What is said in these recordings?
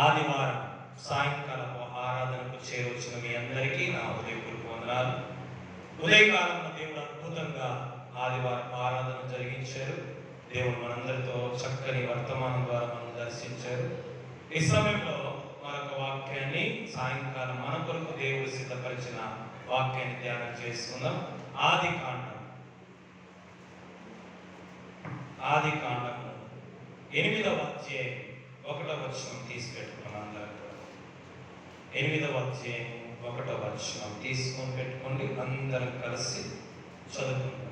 ఆదివారం సాయంకాలం ఆరాధనకు చేరవచ్చిన మీ అందరికీ నా ఉదయపూర్వక వందనాలు. ఉదయకాలంలో దేవుడు అద్భుతంగా ఆదివారం ఆరాధన జరిగించారు. దేవుడు మనందరితో చక్కని వర్తమానం ద్వారా మనం దర్శించారు. ఈ సమయంలో మరొక వాక్యాన్ని సాయంకాలం మన కొరకు దేవుడు సిద్ధపరిచిన వాక్యాన్ని ధ్యానం చేసుకుందాం. ఆది కాండము 8వ అధ్యాయం 1వ వచనం తీసి పెట్టుకున్నాం. అందరూ 8వ అధ్యాయం 1వ వచనం తీసుకొని పెట్టుకోండి. అందరం కలిసి చదువుకుందాం.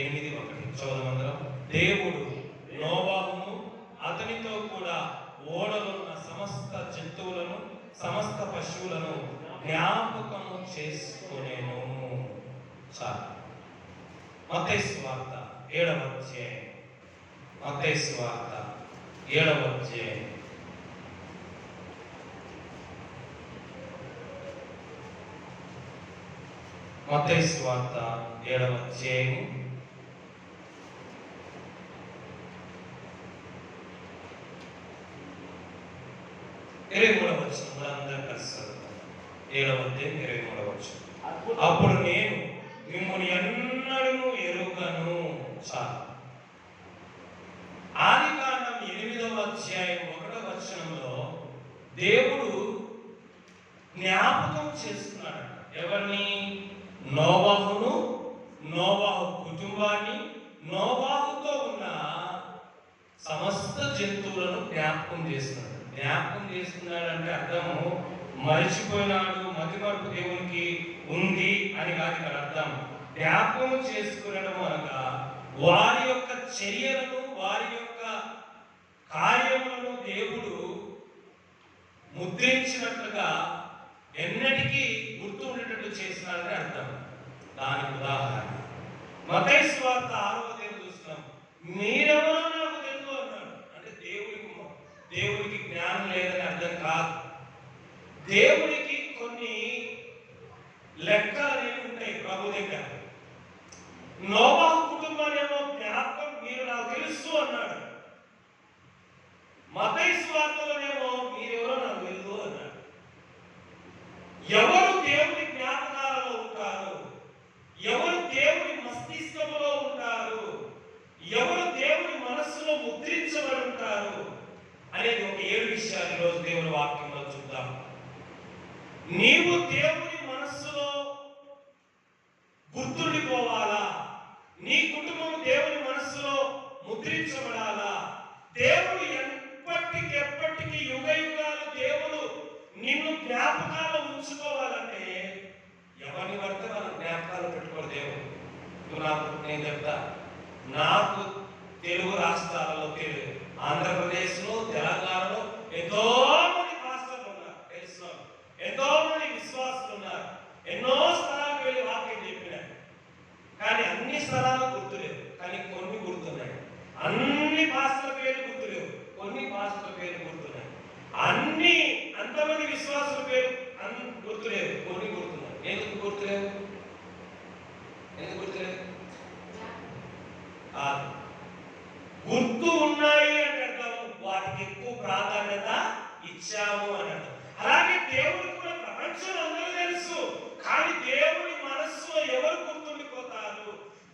8:1 చదువుమందరం. దేవుడు నోవాహును అతనితో కూడా ఓడలో ఉన్న సమస్త జంతువులను సమస్త పశువులను జ్ఞాపకము చేసుకొనెను. చాలు. మత్తయి సువార్త 7వ అధ్యాయం. మత్తయి సువార్త 7వ అధ్యాయం 7వ అధ్యాయం 23వ వచనం అందరం కలిసి చదువుతాం. 7వ అధ్యాయం 23వ వచనం. అప్పుడు నేను మిమ్మల్ని ఎన్నడూ ఎరుగను. చాలు. ఆదికాండం 8వ అధ్యాయం 1వ వచనంలో దేవుడు జ్ఞాపకం చేస్తున్నాడు. ఎవరిని? నోవాహును, నోవాహు కుటుంబాన్ని, నోవాహుతో ఉన్న సమస్త జంతువులను జ్ఞాపకం చేస్తున్నాడు. జ్ఞాపకం చేస్తున్నాడంటే అర్థము మరిచిపోయినాడు, మతిమరుపు దేవునికి ఉంది అని కాదు ఇక్కడ అర్థం. జ్ఞాపకం చేసుకునడం అనగా వారి యొక్క చర్యలను, వారి యొక్క కార్యములను దేవుడు ముద్రించినట్లుగా ఎన్నటికీ గుర్తు ఉండేటట్టు చేసినాడని అర్థం. దానికి ఉదాహరణ మత్తయి సువార్త 6వ అధ్యాయం చూస్తున్నాం. మీరెవరో నాకు తెలుసు అన్నాడు. అంటే దేవుడికి జ్ఞానం లేదని అర్థం కాదు. దేవుడికి కొన్ని లెక్కలు అనేవి ఉంటాయి ప్రభు దగ్గర. నోవాహు కుటుంబాన్ని ఏమో జ్ఞాపకం మీరు నాకు తెలుసు అన్నాడు. మత్తయి సువార్తలోనేమో మీరెవరో నాకు తెలుసు అన్నాడు. ఎవరు దేవుని జ్ఞాపకాలలో ఉంటారు, ఎవరు దేవుని మస్తిష్కంలో ఉంటారు, ఎవరు దేవుని మనస్సులో ముద్రించబడి ఉంటారు అనేది ఒక 7 విషయాలు ఈరోజు దేవుని వాక్యంలో చూద్దాం. నీవు దేవుని మనస్సులో గుర్తుండిపోవాలా? నీ కుటుంబం దేవుని మనస్సులో ముద్రించబడాలా? దేవుడు ఎప్పటికెప్పటికీ యుగ యుగాలు దేవుడు నిన్ను జ్ఞాపకాలు ఉంచుకోవాలంటే ఎవరిని పడితే మన జ్ఞాపకాలు పెట్టుకోరు దేవుడు. నేను చెప్తా, నాకు తెలుగు రాష్ట్రాలలో, ఆంధ్రప్రదేశ్లో, తెలంగాణలో ఎంతో మంది పాస్టర్లు ఉన్నారు, తెలుసు. ఎంతో మంది విశ్వాసులు ఉన్నారు. ఎన్నో స్థలాలకు వెళ్ళి వాక్యం చెప్పినారు. కానీ అన్ని స్థలాలు గుర్తులేవు, కానీ కొన్ని గుర్తున్నాయి. అన్ని పాస్టర్ల పేర్లు గుర్తులేవు, కొన్ని పాస్టర్ల పేర్లు గుర్తున్నాయి. అంతమంది విశ్వాసుల పేరు గుర్తులేవు, కొన్ని గుర్తున్నాయి. ఎందుకు గుర్తులేవు? గుర్తు ఉన్నాయి అంటే అర్థం వాటికి ఎక్కువ ప్రాధాన్యత ఇచ్చాము అని అర్థం. అలాగే దేవుడికి కూడా ప్రపంచం అందరూ తెలుసు, కానీ దేవుని మనస్సులో ఎవరు గుర్తుండిపోతారు,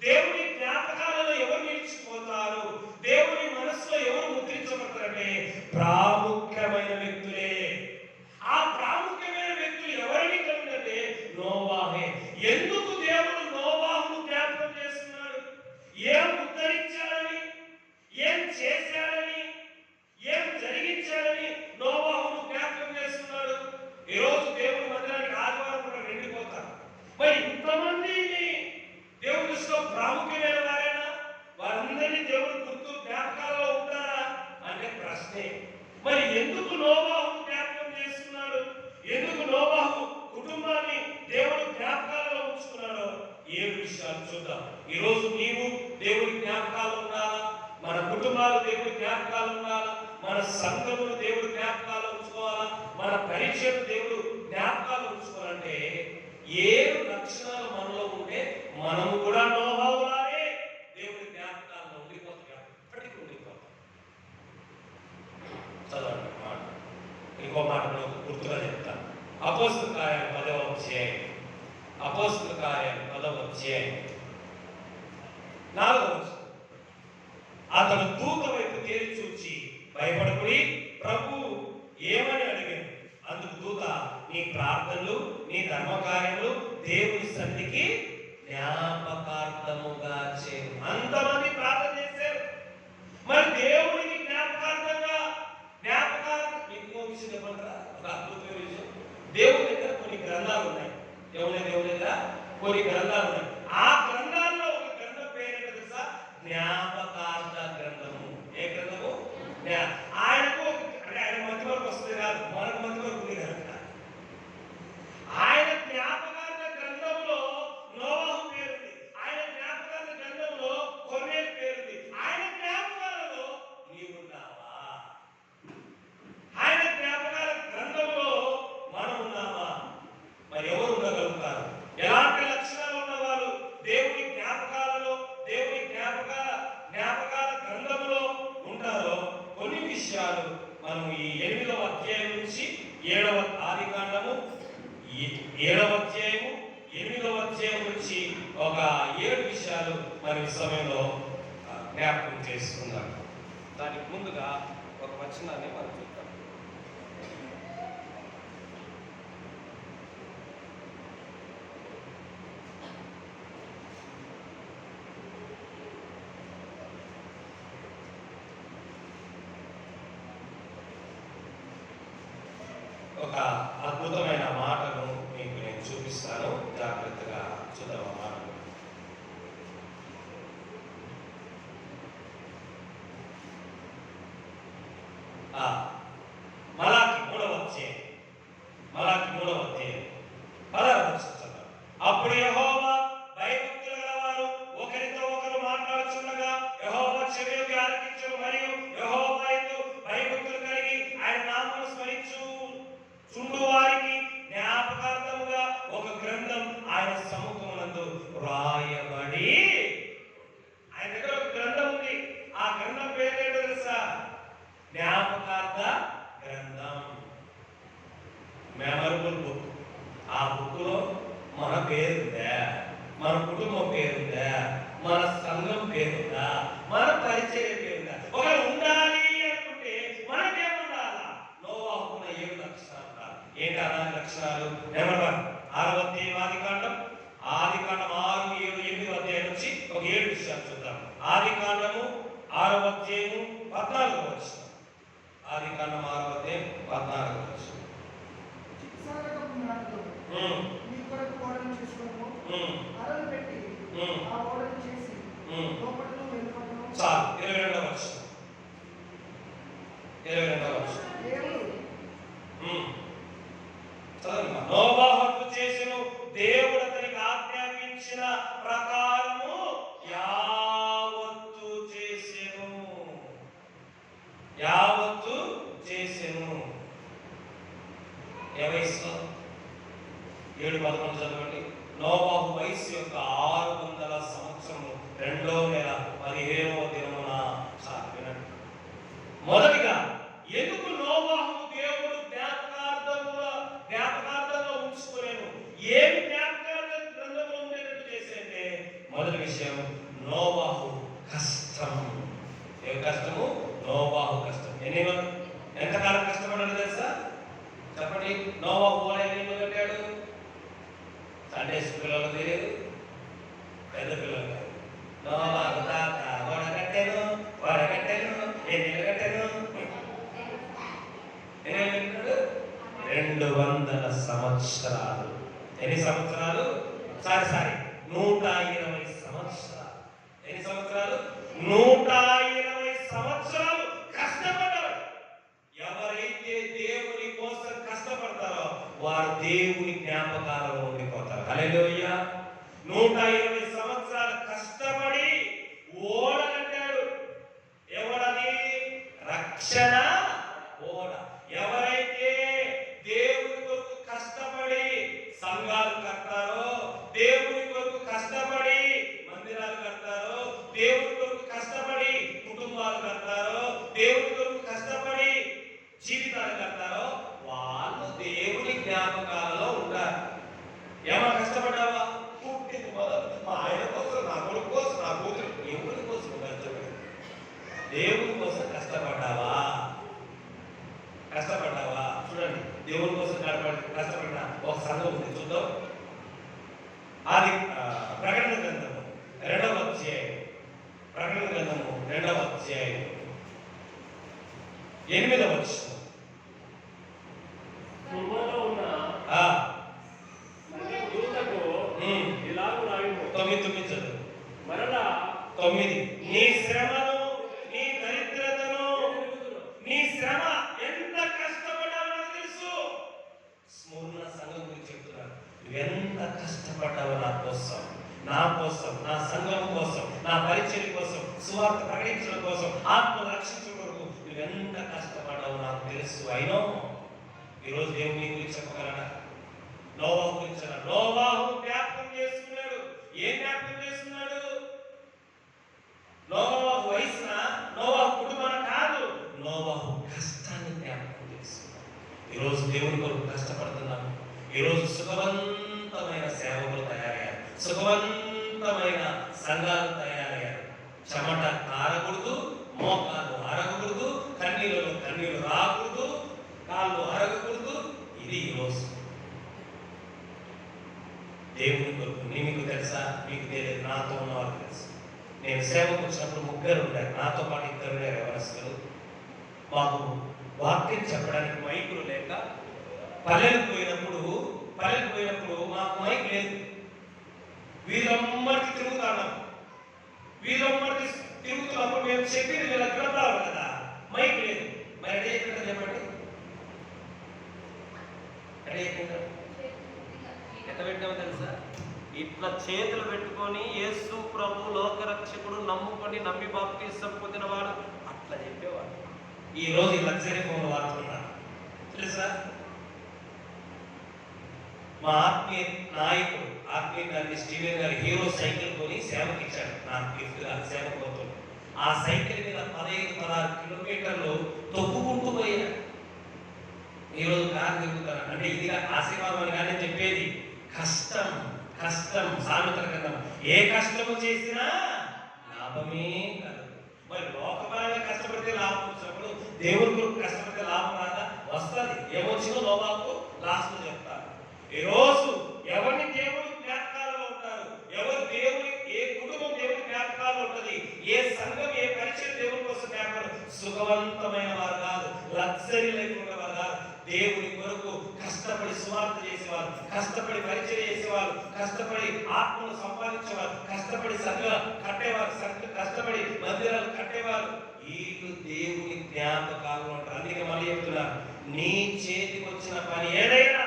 దేవుని జ్ఞాపకాలలో ఎవరు నిలిచిపోతారు, దేవుని మనస్సులో ఎవరు ముద్రించబడతారంటే ప్రాముఖ్యమైన వ్యక్తులే. ఆ ప్రాముఖ్యమైన వ్యక్తులు ఎవరిని కలిగినట్టే నోవాహే. ఎందుకు దేవుడు నోవాహును జ్ఞాపకం చేస్తున్నాడు? ఏం ఉద్ధరించాలని, ఏం చేశాడని, ఏం జరిగించాడని నోవాహును జ్ఞాపకం చేస్తున్నాడు. ఈరోజు దేవుని మందిరానికి ఆదివారం కూడా నిండిపోతారు. మరి ఇంతమందిని దేవుడి దృష్టిలో ప్రాముఖ్యమైన వారేనా? వారందరినీ దేవుడు గుర్తు జ్ఞాపకాలలో ఉంటారా అంటే ప్రశ్నే. మరి ఎందుకు నోవాహును జ్ఞాపకం చేస్తున్నాడు? ఎందుకు నోవాహు కుటుంబాన్ని దేవుడు జ్ఞాపకాలలో ఉంచుకున్నాడో 7 విషయాలు చూద్దాం. ఈరోజు నీవు దేవుడి జ్ఞాపకాలు ఉండాలా, మన కుటుంబాలు దేవుడి జ్ఞాపకాలు ఉండాలా, మన సంఘములు దేవుడి జ్ఞాపకాలు ఉంచుకోవాలా, మన పరిచయం దేవుడు జ్ఞాపకాలు ఉంచుకోవాలంటే 7 లక్షణాలు మనలో ఉంటే మనము కూడా నోవాహులాగే దేవుడి జ్ఞాపకాలను 4వ వచనం. అతడు దూత వైపు తేరి చూచి భయపడకుడి, ప్రభు ఏమని అడిగాను. అందుకు దూత, నీ ప్రార్థనలు నీ ధర్మకార్యములు దేవుని సన్నిధికి జ్ఞాపకార్థముగా చేయు. అంతమంది ప్రార్థన చేశారు, మరి దేవునికి జ్ఞాపకార్థంగా ఇంకో విషయం చెప్పంటారా? ఒక అద్భుతమైన విషయం, దేవుని దగ్గర కొన్ని గ్రంథాలు ఉన్నాయి. దేవుని దగ్గర కొన్ని గ్రంథాలు ఉన్నాయి. ఆ గ్రంథాల్లో ఒక గ్రంథం పేరు తెలుసా? జ్ఞాపకార్థ గ్రంథము. ఏ గ్రంథము? ఆయనకు అంటే ఆయన మంచి వరకు వస్తుంది కాదు, మనకు మంచి వరకు ఉంది కనుక ఆయన జ్ఞాపకార్థ గ్రంథంలో నోవహు పేరుంది, ఆయన జ్ఞాపకార్థ గ్రంథంలో కొర్నేలు పేరుంది. ఆయన జ్ఞాపకాలలో నీవున్నావా? ఆయన జ్ఞాపకాల గ్రంథంలో మనం ఉన్నామా? మరి ఎవరు ఉండగలుగుతారు? ఎలాంటి లక్షణాలు ఉన్నవాళ్ళు దేవుని జ్ఞాపకాలలో, దేవుని జ్ఞాపకాల గ్రంథంలో ఉంటారో కొన్ని విషయాలు మనం ఈ 8వ అధ్యాయం నుంచి 7వ ఆదికాండము 7వ అధ్యాయము 8వ అధ్యాయం నుంచి ఒక 7 విషయాలు మనం ఈ సమయంలో జ్ఞాపకం చేసుకుందాం. దానికి ముందుగా ఒక వచనాన్ని మనం చూద్దాం. ఒక అద్భుతమైన మాటను మీకు నేను చూపిస్తాను, జాగ్రత్తగా చూద్దాం. ఆ మాటను మలాకి 3వ అధ్యాయం 16వ వచనం. అప్పుడు యెహోవా భయభక్తులు గలవారు ఒకరితో ఒకరు మాట్లాడుచుండగా యెహోవా చెవియొగ్గి ఆలకించును, మరియు యెహోవా యందు భయభక్తులు కలిగి ఆయన నామమును స్మరించుచుండు వారికి జ్ఞాపకార్థముగా ఒక గ్రంథం ఆయన సముఖమునందు రాయబడి. ఆయన దగ్గర ఒక గ్రంథం ఉంది. ఆ గ్రంథం పేరేంటో తెలుసా? జ్ఞాపకార్థ గ్రంథం, మెమరబుల్ బుక్. ఆ బుక్ లో మన పేరుందా, మన కుటుంబం పేరుందా, మన సంఘం పేరుందా, మన పరిచయం పేరుందా? ఒక ఉండాలి అనుకుంటే మనకేముండాలా? నోవాహుకున్న 7 లక్షణాలు. ఏంటి ఆ లక్షణాలు? నెంబర్ 1, 6వ అధ్యాయం ఆదికాండం 6, 7, 8వ అధ్యాయం నుంచి ఒక 7 విషయాలు చూద్దాం. ఆదికాండము 6వ అధ్యాయము 14వ వచనం. ఆదికాండం 6వ అధ్యాయం 14వ వచనం. చాలు. 22వ వచనం. 22వ వచనం చదవండి. నోవాహు చేసెను, దేవుడు అతనికి ఆజ్ఞాపించిన ప్రకారము యావత్తు చేసెను. ఏ వయసులో? 7:11 చదవండి. నోవాహు వయసు యొక్క 600 సంవత్సరము 2వ నెల 15వ దినమున. చాలు వినండి. మొదటిగా ఎందుకు నోవాహు దేవుడు జ్ఞాపకార్థంలో ఉంచుకోలేను? ఏమి జ్ఞాపకార్థ గ్రంథంలో ఉండేటట్టు చేసేంటే మొదటి విషయం నోవాహు కష్టం. ఏ కష్టము? నోవాహు కష్టం. ఎంతకాలం కష్టపడ్డాడు తెలుసా? చెప్పండి. నోవాహు ఓడ ఎన్ని ఇళ్ళు కట్టాడు? సండే స్కూల్లో తెలియదు, పెద్ద పిల్లలు కాదు. నోవాహు తాత ఓడ కట్టాను, ఎన్ని ఇళ్ళు కట్టాను? 200 సంవత్సరాలు. ఎన్ని సంవత్సరాలు? సారీ 120 సంవత్సరాలు. ఎన్ని సంవత్సరాలు? 120 సంవత్సరాలు కష్టపడ్డాడు. ఎవరైతే దేవుని కోసం కష్టపడతారో వారు దేవుని జ్ఞాపకాలలో ఉండిపోతారు. హల్లెలూయా. 120 సంవత్సరాలు కష్టపడి ఓడ కట్టాడు. ఎవడది? రక్షణ ఓడ. ఎవరైతే దేవుని కొరకు కష్టపడి సంఘాలు కడతారో, దేవుని కొరకు కష్టపడి మందిరాలు కడతారో, దేవుని కొరకు కష్టపడి కుటుంబాలు కడతారో, దేవుని కొరకు కష్టపడి జీవితాలు కడతారో వాళ్ళు దేవుని జ్ఞాపకాలలో ఉంటారు. ఏమన్నా కష్టపడ్డావా? పుట్టింది మొదలు మా ఆయన కోసం, నా కొడుకు కోసం, నా కూతురు కష్టపడ్డావా? కష్టపడ్డావా? చూడండి, దేవుని కోసం కష్టపడిన ఒక సంఘం ఉంది, చూద్దాం. అది ప్రకటన గ్రంథము 2వ అధ్యాయం, ప్రకటన గ్రంథము 2వ అధ్యాయం 8వ వచనం. మరలా 9 నీ శ్రమను, నీ దరిద్రతను, నీ శ్రమ ఎంత కష్టపడ్డావో నాకు తెలుసు. స్మరణ సంఘం గురించి చెప్తున్నాను. ఎంత కష్టపడ్డావో నా కోసం, నా కోసం, నా సంఘం కోసం, నా పరిచయం కోసం, సువార్త ప్రకటించడం కోసం, ఆత్మ రక్షించడం కొరకు నువ్వెంత కష్టపడ్డావో నాకు తెలుసు. అయినో ఈరోజు దేవుని గురించి చెప్పగలడా? నోవాహు గురించి. నోవాహు జ్ఞాపకం చేసుకున్నాడు. ఏం జ్ఞాపకం చేసుకున్నాడు? నోవాహు వయసున, నోవాహు కుటుంబాన్ని కాదు, నోవాహు కష్టాన్ని జ్ఞాపకం చేసుకున్నాడు. ఈరోజు దేవుని కొరకు కష్టపడుతున్నాము. ఈరోజు సుఖవంతమైన సేవకులు తయారయ్యారు, సుఖవంతమైన సంఘాలు తయారయ్యారు. చెమట కారకూడదు, మోకాలు అరగకూడదు, కన్నీళ్ళు కన్నీళ్ళు రాకూడదు, కాళ్ళు అరగకూడదు. ఇది ఈరోజు దేవుని కొరకు. మీకు తెలుసా? మీకు తెలియదు, నాతో ఉన్నవారు తెలుసు. నేను సేవకు వచ్చినప్పుడు 3 ఉన్నారు, నాతో పాటు 2 ఉన్నారు యవనస్తులు. మాకు వాక్యం చెప్పడానికి మైకులు లేక పల్లెలకు పోయినప్పుడు మాకు మైక్ లేదు. వీరమ్మడికి తిరుగుతున్నాం. వీరమ్మడికి తిరుగుతున్నప్పుడు మేము చెప్పేది వీళ్ళకి వినపడాలి కదా, మైక్ లేదు. మరి అడే ఎక్కడ చెప్పండి, అడే ఎక్కడ ఎట్ట పెట్టామో తెలుసా? ఇట్లా చేతులు పెట్టుకొని యేసు ప్రభు లోకరక్షకుడు నమ్ముకొని నమ్మి బాప్తిసం పొందిన వాడు అట్లా చెప్పేవాడు. ఈ రోజు ఈ లగ్జరీ ఫోన్ వాడుతున్నారు తెలుసా? మా ఆత్మీయ నాయకుడు, ఆత్మీయ గారి స్టీవెన్ గారి హీరో సైకిల్ కొని సేవకి ఇచ్చాడు నాకు గిఫ్ట్గా. సేవ పోతుంది. ఆ సైకిల్ మీద 15-16 కిలోమీటర్లు తొక్కుకుంటూ పోయాడు. ఈరోజు కారు తిరుగుతాను అంటే ఇది ఆశీర్వాదం అని కానీ చెప్పేది. కష్టం కష్టం సామెతల గ్రంథం. ఏ కష్టము చేసినా లాభమే కాదు. మరి లోకపరంగా కష్టపడితే లాభం వచ్చినప్పుడు దేవుని కొరకు కష్టపడితే లాభం రాదా? వస్తుంది. ఏమొచ్చిందో లోబాకు లాస్ట్ లో చెప్తారు. ఈరోజు ఎవరిని దేవుని జ్ఞాపకాలలో ఉంటారు, ఎవరు దేవుని, ఏ కుటుంబం దేవుని జ్ఞాపకాలు ఉంటుంది, ఏ సంఘం, ఏ పరిచయం దేవుని కోసం జ్ఞాపకాలు. సుఖవంతమైన వారు కాదు, లగ్జరీ లైఫ్ ఉన్నవారు కాదు. దేవుని కొరకు కష్టపడి సువార్త చేసేవారు, కష్టపడి పరిచయం చేసేవారు, కష్టపడి ఆత్మను సంపాదించేవారు, కష్టపడి సంఘాలు కట్టేవారు, కష్టపడి మందిరాలు కట్టేవారు. వీళ్ళు దేవుని జ్ఞాపకాలు అంటారు. అందుకే మళ్ళీ చెప్తున్నారు, నీ చేతికి వచ్చిన పని ఏదైనా,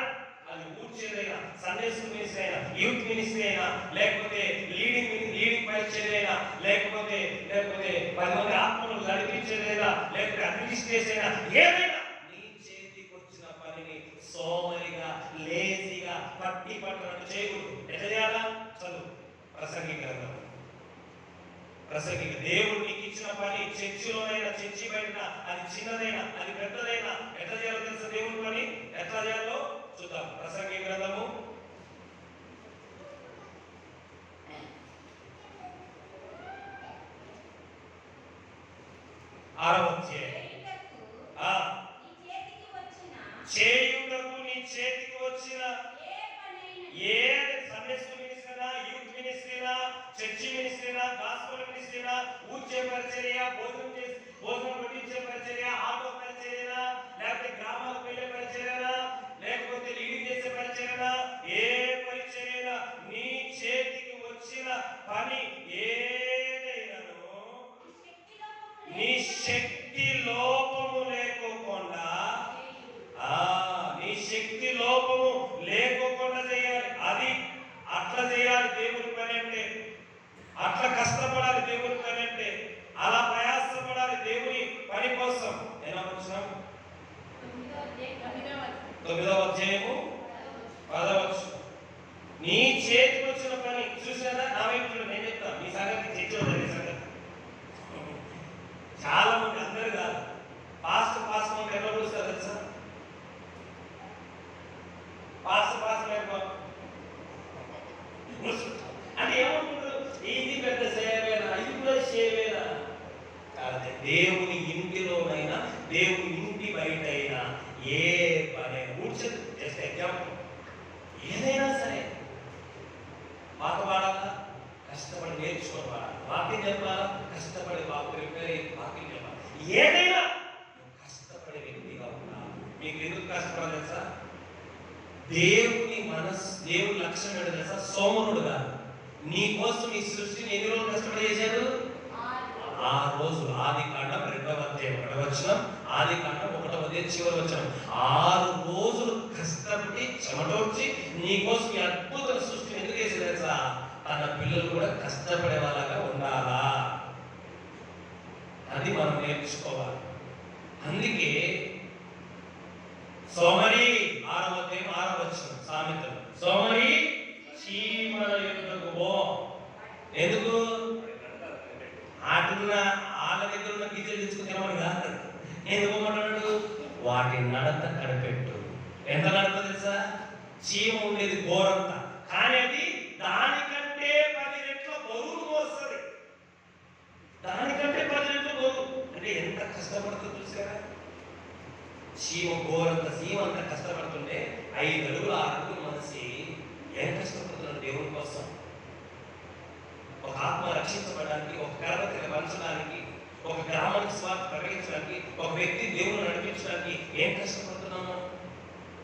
అది ఊడ్చేదైనా, సండే స్కూల్ మినిస్ట్రీ అయినా, యూత్ మినిస్ట్రీ అయినా, లేకపోతే లీడింగ్ పరిచయం అయినా, లేకపోతే 10 మంది ఆత్మను నడిపించేదైనా, లేకపోతే అడ్మినిస్ట్రేషన్ అయినా, ఏదైనా సోమరిగా, లేజీగా, పట్టి పట్టినట్టు చేయకూడదు. ఎట్లా చేయాలా? చదువు. ప్రసంగి గ్రంథం, ప్రసంగిక. దేవుడు నీకు ఇచ్చిన పని చర్చిలోనైనా, చర్చి బయట, అది చిన్నదైనా, అది పెద్దదైనా, ఎట్లా చేయాలో తెలుసా? దేవుని పని ఎట్లా చేయాలో చూద్దాం. ప్రసంగి గ్రంథము 6వ అధ్యాయం. చేయుటకు నీ చేతికి వచ్చిన ఏ సండే స్కూల్ మినిస్ట్రీనా, యూత్ మినిస్ట్రీనా, చర్చి మినిస్ట్రీనా, గాస్పెల్ మినిస్ట్రీనా, ఊర్చే పరిచర్య, భోజనం వడ్డించే పరిచర్య, ఆటో పరిచర్యనా, లేకపోతే గ్రామాలకు వెళ్ళే పరిచర్యనా, లేకపోతే లీడింగ్ చేసే పరిచర్యనా, ఏ పరిచర్యనా, నీ చేతికి వచ్చిన పని ఏదైనాను నీ శక్తి లోపము లేకోకుండా, నీ శక్తి లోపము లేకోకుండా చేయాలి. అది అట్లా చేయాలి దేవుని పని అంటే. అట్లా కష్టపడాలి దేవుని పని అంటే. అలా ప్రయాసపడాలి దేవుని పని కోసం. ఎలా వచ్చినాం? 9వ అధ్యాయము 10వ వచనం. నీ చేతికి వచ్చిన పని చూసారా? నా వైపు నేను చెప్తాను. మీ సంగతి చర్చలో జరిగే సంగతి. చాలా మంది, అందరు కాదు, పాస్ట్ మంది ఎవరు చూస్తారు తెలుసా? పాస్ట్ అంటే ఏమంటున్నారు? ఇది పెద్ద సేవేనా, ఇది కూడా సేవేనా? దేవుని ఇంటిలో నేర్చుకోవాలి. వాక్యం చెప్పాలా, కష్టపడి వాక్యం చెప్పాలి. ఏదైనా కష్టపడే వ్యక్తిగా ఉండాలి. మీకు ఎందుకు కష్టపడాలి తెలుసా? దేవుని లక్ష్యం ఏంటో తెలుసా? సోమరుడు కాదు. నీ కోసం ఈ సృష్టిని ఎన్ని రోజులు కష్టపడి చేశాడు? 6 రోజులు. ఆదికాండం 2వ అధ్యాయం 1వ వచనం, ఆదికాండం 1వ అధ్యాయం చివరి వచనం. 6 రోజులు కష్టపడి చెమటోడ్చి నీ కోసం ఈ అద్భుత సృష్టిని ఎందుకు చేసేది తెలుసా? తన పిల్లలు కూడా కష్టపడే వాళ్ళగా ఉండాలా, అది మనం నేర్చుకోవాలి. అందుకే సోమరి 6వ అధ్యాయం 6వ వచనం సామెతలు, సోమరి చీమల యొద్దకు పో. ఎందుకు? ఆటున్న వాళ్ళ దగ్గర ఉన్న గిజలు తీసుకుని తినమని కాదు. ఎందుకు మాట్లాడు? వాటి నడత కనిపెట్టు. ఎంత నడత తెలుసా? చీమ ఉండేది ఘోరంత, కానీ అది దానికంటే 10 రెట్ల బరువు మోస్తుంది. దానికంటే 10 రెట్ల బరువు అంటే ఎంత కష్టపడుతుందో చూసారా? చీమ ఘోరంత, చీమ అంత కష్టపడుతుంటే 5 అడుగులు 6 అడుగులు మనిషి ఏం కష్టపడుతున్నాడు దేవుని కోసం? ఒక ఆత్మ రక్షించబడడానికి, ఒక గర్భవతిని పంచడానికి, ఒక గ్రామానికి స్వార్థ ప్రకటించడానికి, ఒక వ్యక్తి దేవుని నడిపించడానికి ఏం కష్టపడుతున్నాము?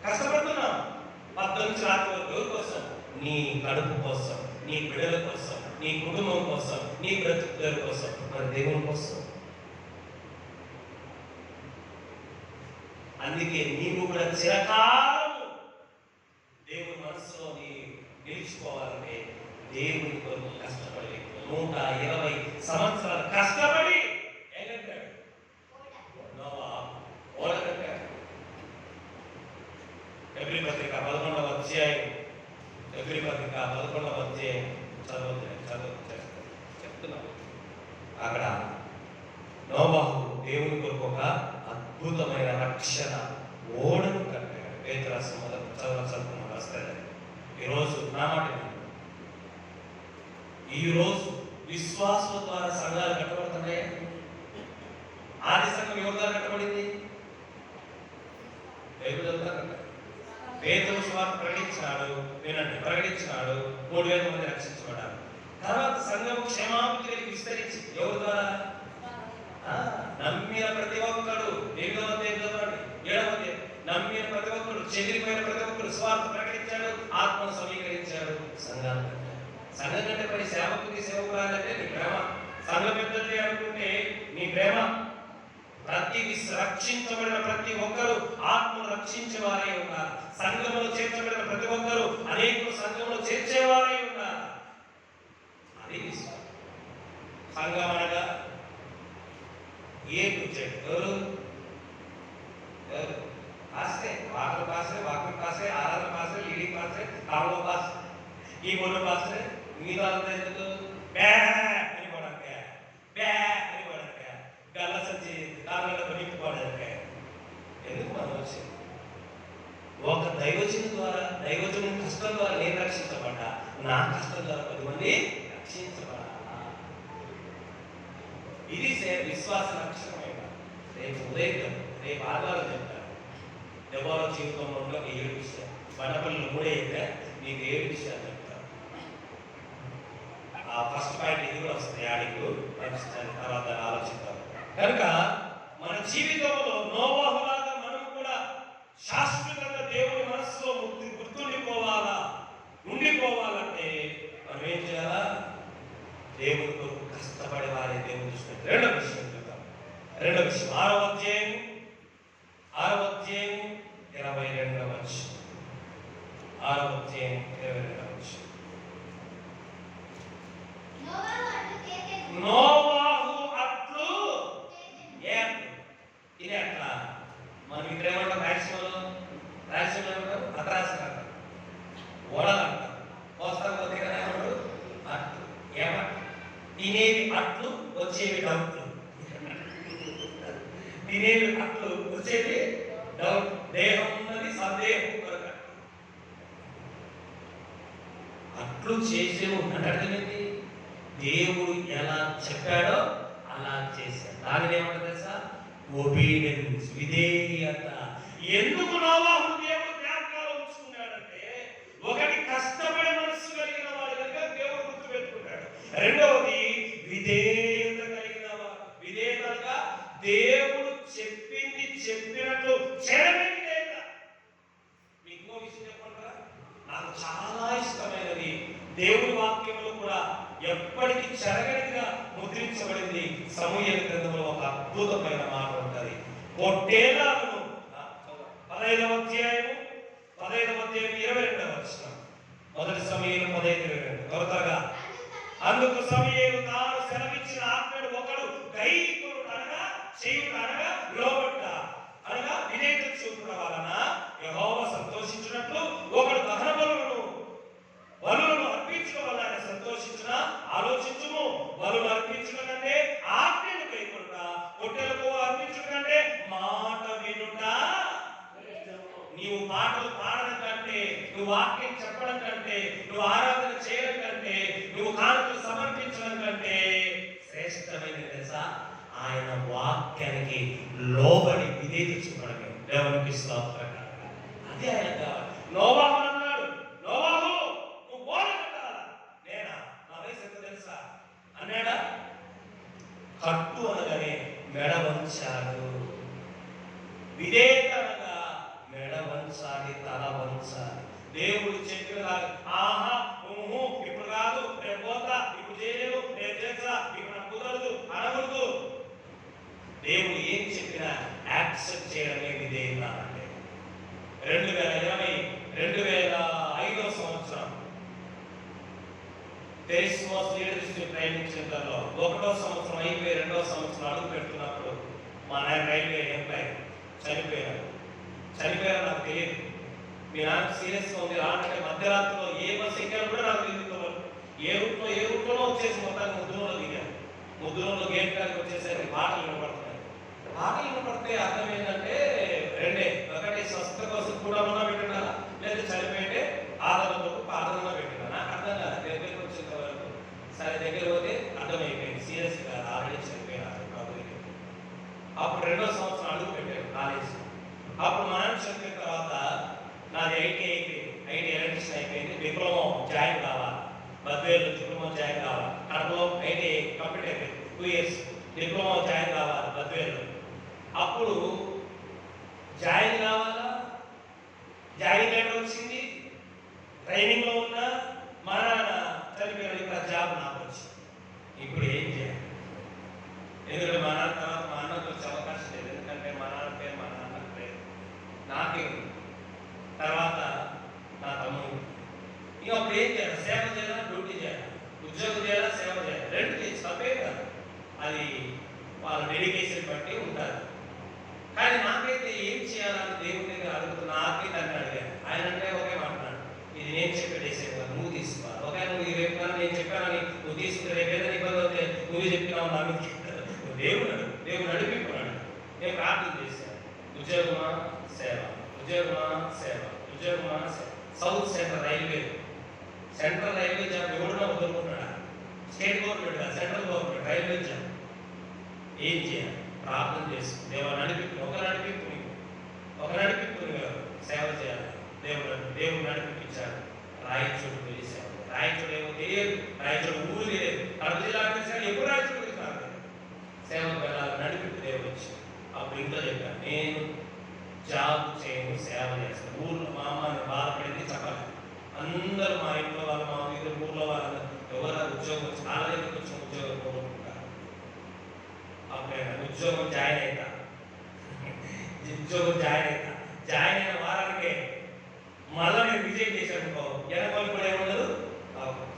కష్టపడుతున్నాం 10 నుంచి రాత్రి వరకు. ఎవరి కోసం? నీ కడుపు కోసం, నీ బిడ్డల కోసం, నీ కుటుంబం కోసం, నీ బ్రతుకుల కోసం, మరి దేవుని కోసం. అందుకే నీవు కూడా చిరకాలము దేవుని మనసులో నిలిచిపోవాలంటే దేవుని కొరకు కష్టపడి 120 సంవత్సరాలు కష్టపడి ఎబ్రీ పత్రిక 11వ అధ్యాయం, ఎబ్రీ పత్రిక 11వ అధ్యాయం చెప్తున్నా. అక్కడ నోవాహు దేవుని కొరకు ఒక అద్భుతమైన రక్షణ ఓడను కట్టాడు. పేతురాసు చదువుకున్న వస్తుంది. ఈరోజు నా మాట, ఈరోజు విశ్వాసం ద్వారా సంఘాలు కట్టబడుతున్నాయి. ఆది సంఘం ఎవరి ద్వారా కట్టబడింది? పేతురు సువార్త ప్రకటించినాడు, వినండి, ప్రకటించినాడు, 3000 మంది రక్షించబడ్డారు. తర్వాత సంఘం క్షేమాభివృద్ధికి విస్తరించి ఎవరి ద్వారా? నమ్మిన ప్రతి ఒక్కరు, 8వ అధ్యాయం 7వ అధ్యాయం, నమ్మిన ప్రతి ఒక్కరు, చెదిరిపోయిన ప్రతి ఒక్కరు స్వార్థ ప్రకటించాడు, ఆత్మను సమీకరించాడు, సంఘాలు కట్టాడు. సంఘం కంటే పై సేవకుడికి సేవకురాలంటే నీ ప్రేమ. సంఘం పెద్దది అనుకుంటే నీ ప్రేమ. ప్రతి రక్షించబడిన ప్రతి ఒక్కరు ఆత్మను రక్షించే వారే ఉన్నారు. సంఘంలో చేర్చబడిన ప్రతి ఒక్కరు అనేకులు సంఘంలో చేర్చేవారే ఉన్నారు. అది విశ్వాసం. సంఘం అనగా ఏ ఎవరు? పాసే, వాటర్ పాసే, వాకింగ్ పాసే, ఆరాధన పాసే, లీడింగ్ పాసే, కావులో పాసే, ఈ మూడు పాసే. మిగతా ఎందుకు? బ్యా అని పడక, బ్యా అని పడక, గల్ల సంచి కాళ్ళ పడిపోవడాక. ఎందుకు మనం వచ్చింది? ఒక దైవజను ద్వారా, దైవజను కష్టం ద్వారా నేను రక్షించబడ్డా, నా కష్టం ద్వారా 10 మంది రక్షించబడాలా. ఇది విశ్వాస లక్షణమైన. రేపు ఉదయం, రేపు ఆధారం చెప్తారు. ఎవరో జీవితంలో 7 విషయాలు, బండపల్లి 3 అయితే నీకు 7 విషయాలు చెప్తారు. ఫస్ట్ పాయింట్ ఇది కూడా వస్తుంది. ఆడికు తర్వాత ఆలోచిద్దాం. కనుక మన జీవితంలో నోవాహులాగా మనం కూడా శాశ్వతంగా దేవుని మనసులో గుర్తుండిపోవాలా, ఉండిపోవాలంటే మనం ఏం చేయాలా? దేవుని కొరకు కష్టపడే వారే దేవుని చూసుకుంటే. రెండవ విషయం చూద్దాం. రెండవ విషయం 6వ అధ్యాయం 22వ వచనం. 6వ అధ్యాయం 22వ వచనం. నోవాహు అట్లు ఇది అట్లా. మనం ఇక్కడ ఏమంటాం? రాయలసీమలో ఏమంటారు? అత్రాసన అంటారు, ఓడలు అంటారు, కోస్తా పోతే కదా ఏమంటారు? అట్లు. ఏమంటారు? తినేవి అట్లు, వచ్చేవి డౌట్లు. తినేవి అట్లు, వచ్చేవి డౌట్. దేహం ఉన్నది సందేహం కొరక. అట్లు చేసేవు అంటే అర్థమైంది. దేవుడు ఎలా చెప్పాడో అలా చేశాడు. దానిని ఏమంటారు తెలుసా? ఒబీడియన్స్, విధేయత. ఎందుకు నోవాహును దేవుడు జ్ఞాపకాలు ఉంచుకున్నాడంటే, ఒకటి కష్టపడే మనస్సు కలిగిన వాడు కనుక దేవుడు గుర్తుపెట్టుకున్నాడు. రెండవది విధేయత కలిగిన వారు. విధేయతగా దేవుడు చెప్పింది చెప్పినట్లు చేయడమే విధేయత. మీకు ఇంకో విషయం చెప్పంటారా? నాకు చాలా ఇష్టమైనది దేవుని వాక్యంలో కూడా ఎప్పటికీ చెరగనిదిగా ముద్రించబడింది సమూయేలు గ్రంథంలో ఒక అద్భుతమైన మాట ఉంటుంది. పొట్టేళ్లను 15వ అధ్యాయము 22వ వచనం. మొదటి సమూయేలు 15:22 త్వరగా. అందుకు సమూయేలు తాను సెలవిచ్చిన ఆజ్ఞను ఒకడు గైకొనుట అనగా చేయుట అనగా లోబట్ట అనగా విధేయత చూపుట వలన యెహోవా సంతోషించినట్లు ఒకడు దహన బలులను అర్పించడం వల్ల ఆయన సంతోషించిన ఆలోచించుము. బలులు అర్పించడం కంటే ఆజ్ఞను గైకొనుట, పొట్టేలకు అర్పించడం కంటే మాట వినుట. నీవు పాటలు పాడడం కంటే, నువ్వు వాక్యం చెప్పడం కంటే, నువ్వు ఆరాధన చేయడం కంటే, నువ్వు కానుకలు సమర్పించడం కంటే శ్రేష్టమైనది తెలుసా? ఆయన వాక్యానికి లోబడి విధేయత చూపడమే. దేవునికి స్తోత్రం. అదే ఆయన కావాలి. నోవాహు అన్నాడు, నోవాహు నువ్వు ఓడ కట్టాలా? నేనా? నా వయసు ఎంత తెలుసా అన్నాడా? కట్టు అనగానే మెడ వంచాడు. విధేయత అనగా మెడ వంచాలి, తల వంచాలి. దేవుడు చెప్పిన ఆహా ఊహు ఇప్పుడు కాదు, రేపు పోతా, ఇప్పుడు చేయలేవు, రేపు చేస్తా, ఇప్పుడు నాకు కుదరదు అనకూడదు. దేవుడు ఏం చెప్పినా యాక్సెప్ట్ చేయడమే విధేయత అంటే. 2005వ సంవత్సరం టెరిస్మోస్ లీడర్షిప్ ట్రైనింగ్ సెంటర్లో 1వ సంవత్సరం అయిపోయి 2వ సంవత్సరం అడుగు పెడుతున్నప్పుడు మా నాన్న రైల్వే ఎంప్లాయ్ చనిపోయారు. నాకు తెలియదు. మీ నాన్న సీరియస్గా ఉంది రానంటే మధ్యరాత్రిలో ఏ బస్సు ఎక్కారు కూడా నాకు తెలియదు. ఏ రూట్లోనో వచ్చేసి మొత్తానికి ముద్దులో దిగాను. ముద్దులో గేట్ కాడికి వచ్చేసరికి పాటలు వినపడుతున్నాయి. పాటలు వినపడితే అర్థం ఏంటంటే రెండే, ఒకటి స్వస్థ కోసం కూడా ఉన్నా పెట్టినా, లేదా చనిపోయింటే ఆదరణతో ప్రార్థనలో పెట్టినా. నాకు అర్థం కాదు. దగ్గరికి వచ్చేంత వరకు సరే దగ్గర పోతే అర్థమైపోయింది సీరియస్ కాదు, ఆల్రెడీ చనిపోయినారు ప్రభుత్వం. అప్పుడు 2వ సంవత్సరం అడుగు పెట్టారు కాలేజ్. అప్పుడు మా నాన్న చనిపోయిన తర్వాత నాది ఐటీ అయిపోయింది. ఐటీ ఎలక్ట్రిషన్ అయిపోయింది. డిప్లొమా జాయిన్ కావాలి, బద్వేలు డిప్లొమా జాయిన్ కావాలి. కడపలో ఐటీ కంప్లీట్ అయిపోయింది 2 years. డిప్లొమా జాయిన్ కావాలి బద్వేలు. అప్పుడు జాయిన్ కావాలా, జాయిన్ లెటర్ వచ్చింది, ట్రైనింగ్లో ఉన్నా. మా నాన్న చనిపోయిన ఇక్కడ జాబ్ నాకు వచ్చింది. ఇప్పుడు ఏం చేయాలి? ఎందుకంటే మా నాన్న తర్వాత మా అన్నకు వచ్చే అవకాశం లేదు. ఎందుకంటే మా నాన్న పేరు మా నాన్న పేరు నాకే తర్వాత నా తమ్ముడు. ఇక అప్పుడు ఏం చేయాలి? సేవ చేయాలా, డ్యూటీ చేయాలా, ఉద్యోగం చేయాలా, సేవ చేయాలి? రెండు చేసి తప్పే కదా. అది వాళ్ళ డెడికేషన్ బట్టి ఉంటారు. కానీ నాకైతే ఏం చేయాలని దేవుడి దగ్గర అడుగుతున్నా. నాకే దాన్ని అడిగాను. ఆయన అంటే ఒకే మాట్లాడు, ఇది నేను చెప్పేసేది కదా, నువ్వు తీసుకోవాలి. ఒకే నువ్వు ఈ రేపు నేను చెప్పానని నువ్వు తీసుకుని రేపు ఏదైనా ఇబ్బంది అవుతే నువ్వు చెప్పినావు నా మీద దేవుడు నడిపిస్తున్నాడు. నేను ప్రార్థన చేశాను. ఉద్యోగమా సేవ, ఉద్యోగమా సేవ, ఉద్యోగమా సేవ. సౌత్ సెంట్రల్ రైల్వే జాబ్ ఎవడున్నా వదులుకున్నాడా? స్టేట్ గవర్నమెంట్ కాదు, సెంట్రల్ గవర్నమెంట్ రైల్వే జాబ్. ఏం చేయాలి? ప్రార్థన చేస్తుంది. దేవుడు నడిపి ఒక నడిపి సేవ చేయాలి. దేవుడు నడిపించాడు. రాయచోటు తెలిసాడు. రాయచోటు ఏమో తెలియదు, రాయచోటు ఊరు తెలియదు. కడప జిల్లా ఎప్పుడు రాయచోటు తెలిసాను. సేవకు వెళ్ళాలి, నడిపి దేవుడు వచ్చి. అప్పుడు ఇంట్లో చెప్పాను, నేను జాబ్ చేయను, సేవ చేస్తాను. ఊర్లో మా అమ్మని బాధపడింది చెప్పాలి. అందరూ మా ఇంట్లో వాళ్ళు, మా వీధి ఊర్లో వాళ్ళు ఎవరు ఉద్యోగం చాలా దగ్గరికి వచ్చిన ఉద్యోగం కోరుకుంటారు. అప్పుడు ఉద్యోగం జాయిన్ అవుతా. జాయిన్ అయిన వారానికే మళ్ళీ నేను రిజైన్ చేశాను. ఎనకోలు కూడా ఏముండదు.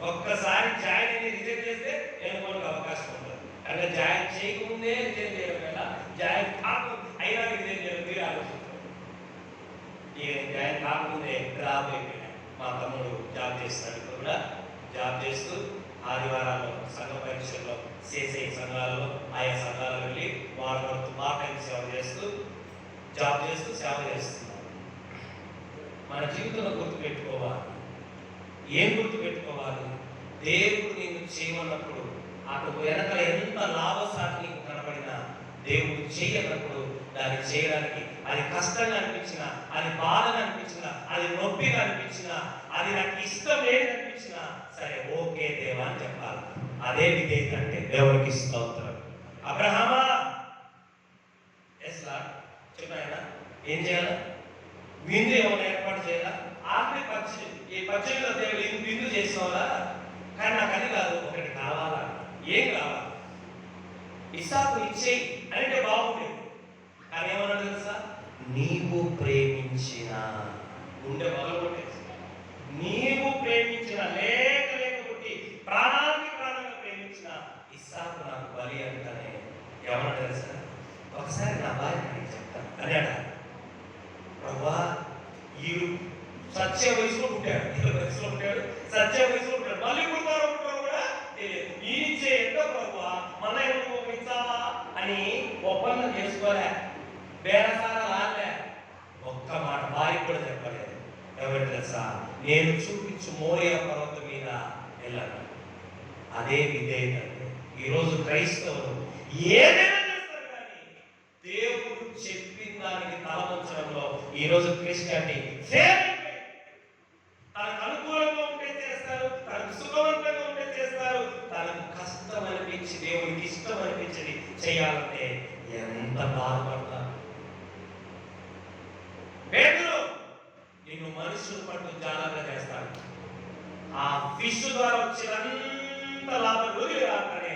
ఒక్కసారి జాయిన్ అయ్యి రిజైన్ చేస్తే ఎనకోలకు అవకాశం ఉండదు. అంటే జాయిన్ చేయకముందే రిజైన్ చేయడం వల్ల, జాయిన్ కాకుండా అయినా రిజైన్ చేయడం మీరు ఆలోచించారు. ఇక జాయిన్ కాకముందే డ్రాప్ అయిపోయినా. మా తమ్ముడు జాబ్ చేస్తున్నాడు. ఇప్పుడు కూడా జాబ్ చేస్తూ ఆదివారాల్లో సంఘ పరీక్షల్లో చేసే సంఘాల్లో ఆయా సంఘాలు వెళ్ళి వాళ్ళ వరకు పార్ట్ టైం సేవ చేస్తూ జాబ్ చేస్తూ సేవ చేస్తున్నారు. మన జీవితంలో గుర్తుపెట్టుకోవాలి. ఏం గుర్తుపెట్టుకోవాలి? దేవుడు నేను చేయమన్నప్పుడు అటు వెనక ఎంత లాభసాటి నీకు కనబడినా, దేవుడు చేయనప్పుడు దాన్ని చేయడానికి అది కష్టంగా అనిపించినా, అది బాధగా అనిపించినా, అది నొప్పిగా అనిపించినా, అది నాకు ఇష్టం లేదనిపించినా సరే ఓకే దేవా అని చెప్పాలి. అదే విధేయత అంటే దేవునికి స్తోత్రం. అబ్రహామా, ఎస్ లార్డ్, చెప్పాయన ఏం చేయాలా? విందు ఏమైనా ఏర్పాటు చేయాలా? ఆఖరి 18 దేవుడు విందు చేసుకోవాలా? కానీ నాకు అది కాదు, ఒకటి కావాలా. ఏం కావాలి? ఇస్సాకు ఇచ్చేయి అంటే బాగుండేది. కానీ ఏమన్నాడు తెలుసా? నీవు ప్రేమించిన, గుండె మొదలుకొట్టేసి, నీవు ప్రేమించిన, లేకపోతే ప్రాణానికి ప్రాణంగా ప్రేమించిన ఇస్సాకు నాకు బలి అంటనే ఏమన్నా తెలుసా? ఒకసారి నా భార్య నాకు చెప్తాను అన్నాడా? ప్రభా, ఈ సత్య వయసులో పుట్టాడు, 20 వయసులో పుట్టాడు, సత్య వయసులో పుట్టాడు, మళ్ళీ పుడతారో కూడా తెలియదు. ఈ ఇచ్చే ఎంతో ప్రభా, మన ఏమో ఇచ్చావా అని ఒప్పందం చేసుకోలే, బేరసారా లాలే, ఒక్క మాట భార్య కూడా చెప్పలేదు. ఎవరు తెలుసా? నేను చూపించు మోరియా పర్వతం మీద వెళ్ళాను. అదే విధేయత. ఈరోజు క్రైస్తవులు ఏదైనా చేస్తారు కానీ దేవుడు చెప్పిన దానికి తలవంచడంలో ఈరోజు క్రిస్టియానిటీ ఫెయిల్ అయిపోయింది. తనకు అనుకూలంగా ఉంటే చేస్తారు, తనకు సుఖవంతంగా ఉంటే చేస్తారు, తనకు కష్టం అనిపించి దేవుడికి ఇష్టం అనిపించింది చేయాలంటే ఎంత బాధపడతారు. పేతురు, నిన్ను మనుషులు పట్టు జాగ్రత్త చేస్తాడు. ఆ ఫిష్ ద్వారా వచ్చినంత లాభం వదిలి రాకనే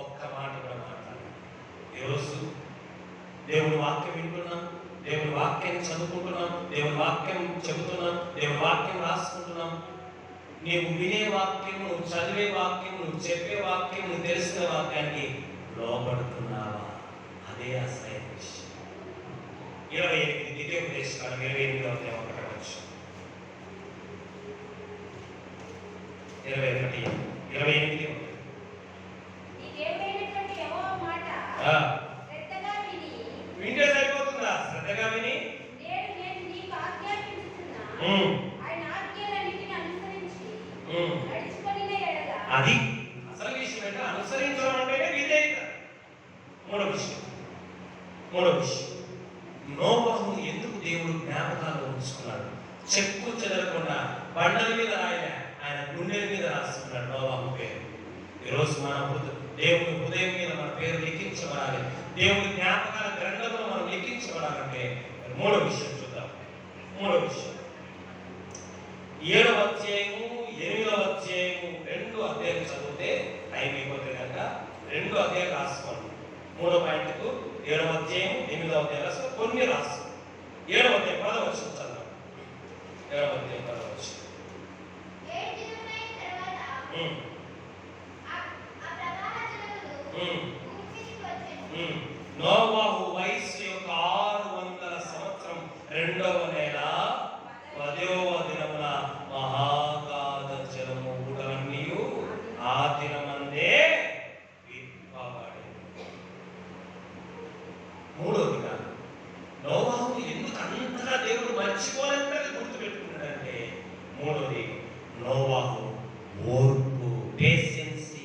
ఒక్క మాట కూడా మాట్లాడాలి. ఈరోజు దేవుని వాక్యం వింటున్నాం, దేవుని వాక్యాన్ని చదువుకుంటున్నాం, దేవుని వాక్యం చెబుతున్నాం, దేవుని వాక్యం రాసుకుంటున్నాం. నీవు వినే వాక్యం, నువ్వు చదివే వాక్యం, నువ్వు చెప్పే వాక్యం, నువ్వు తెలిసిన వాక్యానికి లోపడుతున్నావా? అదే అసలైన విషయం. 28 ద్వితీయోపదేశకాండం 28వ అధ్యాయం 1వ వచనం. 28 వింటే సరిపోతుందా? శ్రద్ధగా విని అది అసలు విషయం అంటే అనుసరించడం అంటేనే విధేయత. మూడో విషయం నోవహును ఎందుకు దేవుడు జ్ఞాపకాలు ఉంచుకున్నాడు? చెక్కు చెదరకుండా బండల మీద రాయలే, ఆయన గుండెల మీద రాస్తున్నాడు నోవహు పేరు. ఈరోజు మన దేవుని హృదయం మీద మన పేరు లిఖించబడాలి, దేవుని జ్ఞాపకాల గ్రంథంలో మనం లిఖించబడాలంటే మూడో విషయం చూద్దాం. మూడో విషయం 7వ అధ్యాయము 8వ అధ్యాయము 2 అధ్యాయాలు చదివితే టైం అయిపోతుంది కనుక 2 అధ్యాయాలు రాసుకోండి. 3వ పాయింట్కు 7వ అధ్యాయం 8వ అధ్యాయం రాసుకో, కొన్ని రాసుకో. 7వ అధ్యాయం 10వ వచనం చదవండి. 7వ అధ్యాయం 10వ వచనం. నోవహు వయస్సు యొక్క 600 సంవత్సరం 2వ నెల 10వ దినమున మహాగాధ జలము ఊడలన్నీ ఆ దినమందే విప్పబడి. మూడవదిగా నోవహు ఎందుకు అంతగా దేవుడు మర్చిపోలేంతగా గుర్తుపెట్టుకున్నాడంటే, మూడవది నోవహు ఓర్పు, పేషెన్సీ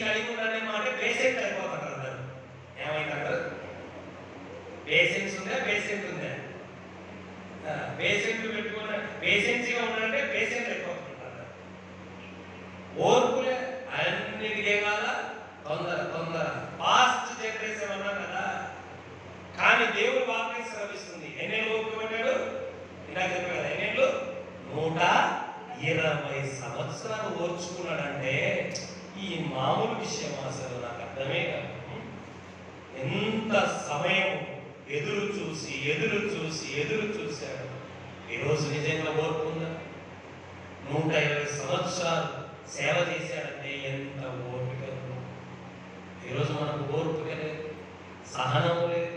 కలిగి ఉన్నాడే మాట పేషెంట్ అయిపోతాడు. అందరూ ఏమైతాడు? పేషెన్స్ ఉందా? పేషెంట్ ఉందా? పేషెంట్ పెట్టుకున్న పేషెన్సీగా ఉన్నాడంటే పేషెంట్ అయిపోతుంటారు. ఓర్పులే అన్నిటికే కాదా తొందర ఫాస్ట్ జనరేషన్ అన్నాం కదా. కానీ దేవుడు వాక్యం శ్రవిస్తుంది. ఎన్నేళ్ళు ఓపిక పడ్డాడు? ఇలా చెప్పాడు కదా, ఎన్నేళ్ళు? 120 సంవత్సరాలు ఓర్చుకున్నాడంటే ఈ మామూలు విషయం అసలు నాకు అర్థమే కాదు. ఎంత సమయం ఎదురు చూశాడు. ఈరోజు నిజంగా ఓర్పు ఉందా? 120 సంవత్సరాలు సేవ చేశాడంటే ఎంత ఓపిక. ఈరోజు మనకు ఓర్పుక లేదు, సహనం లేదు.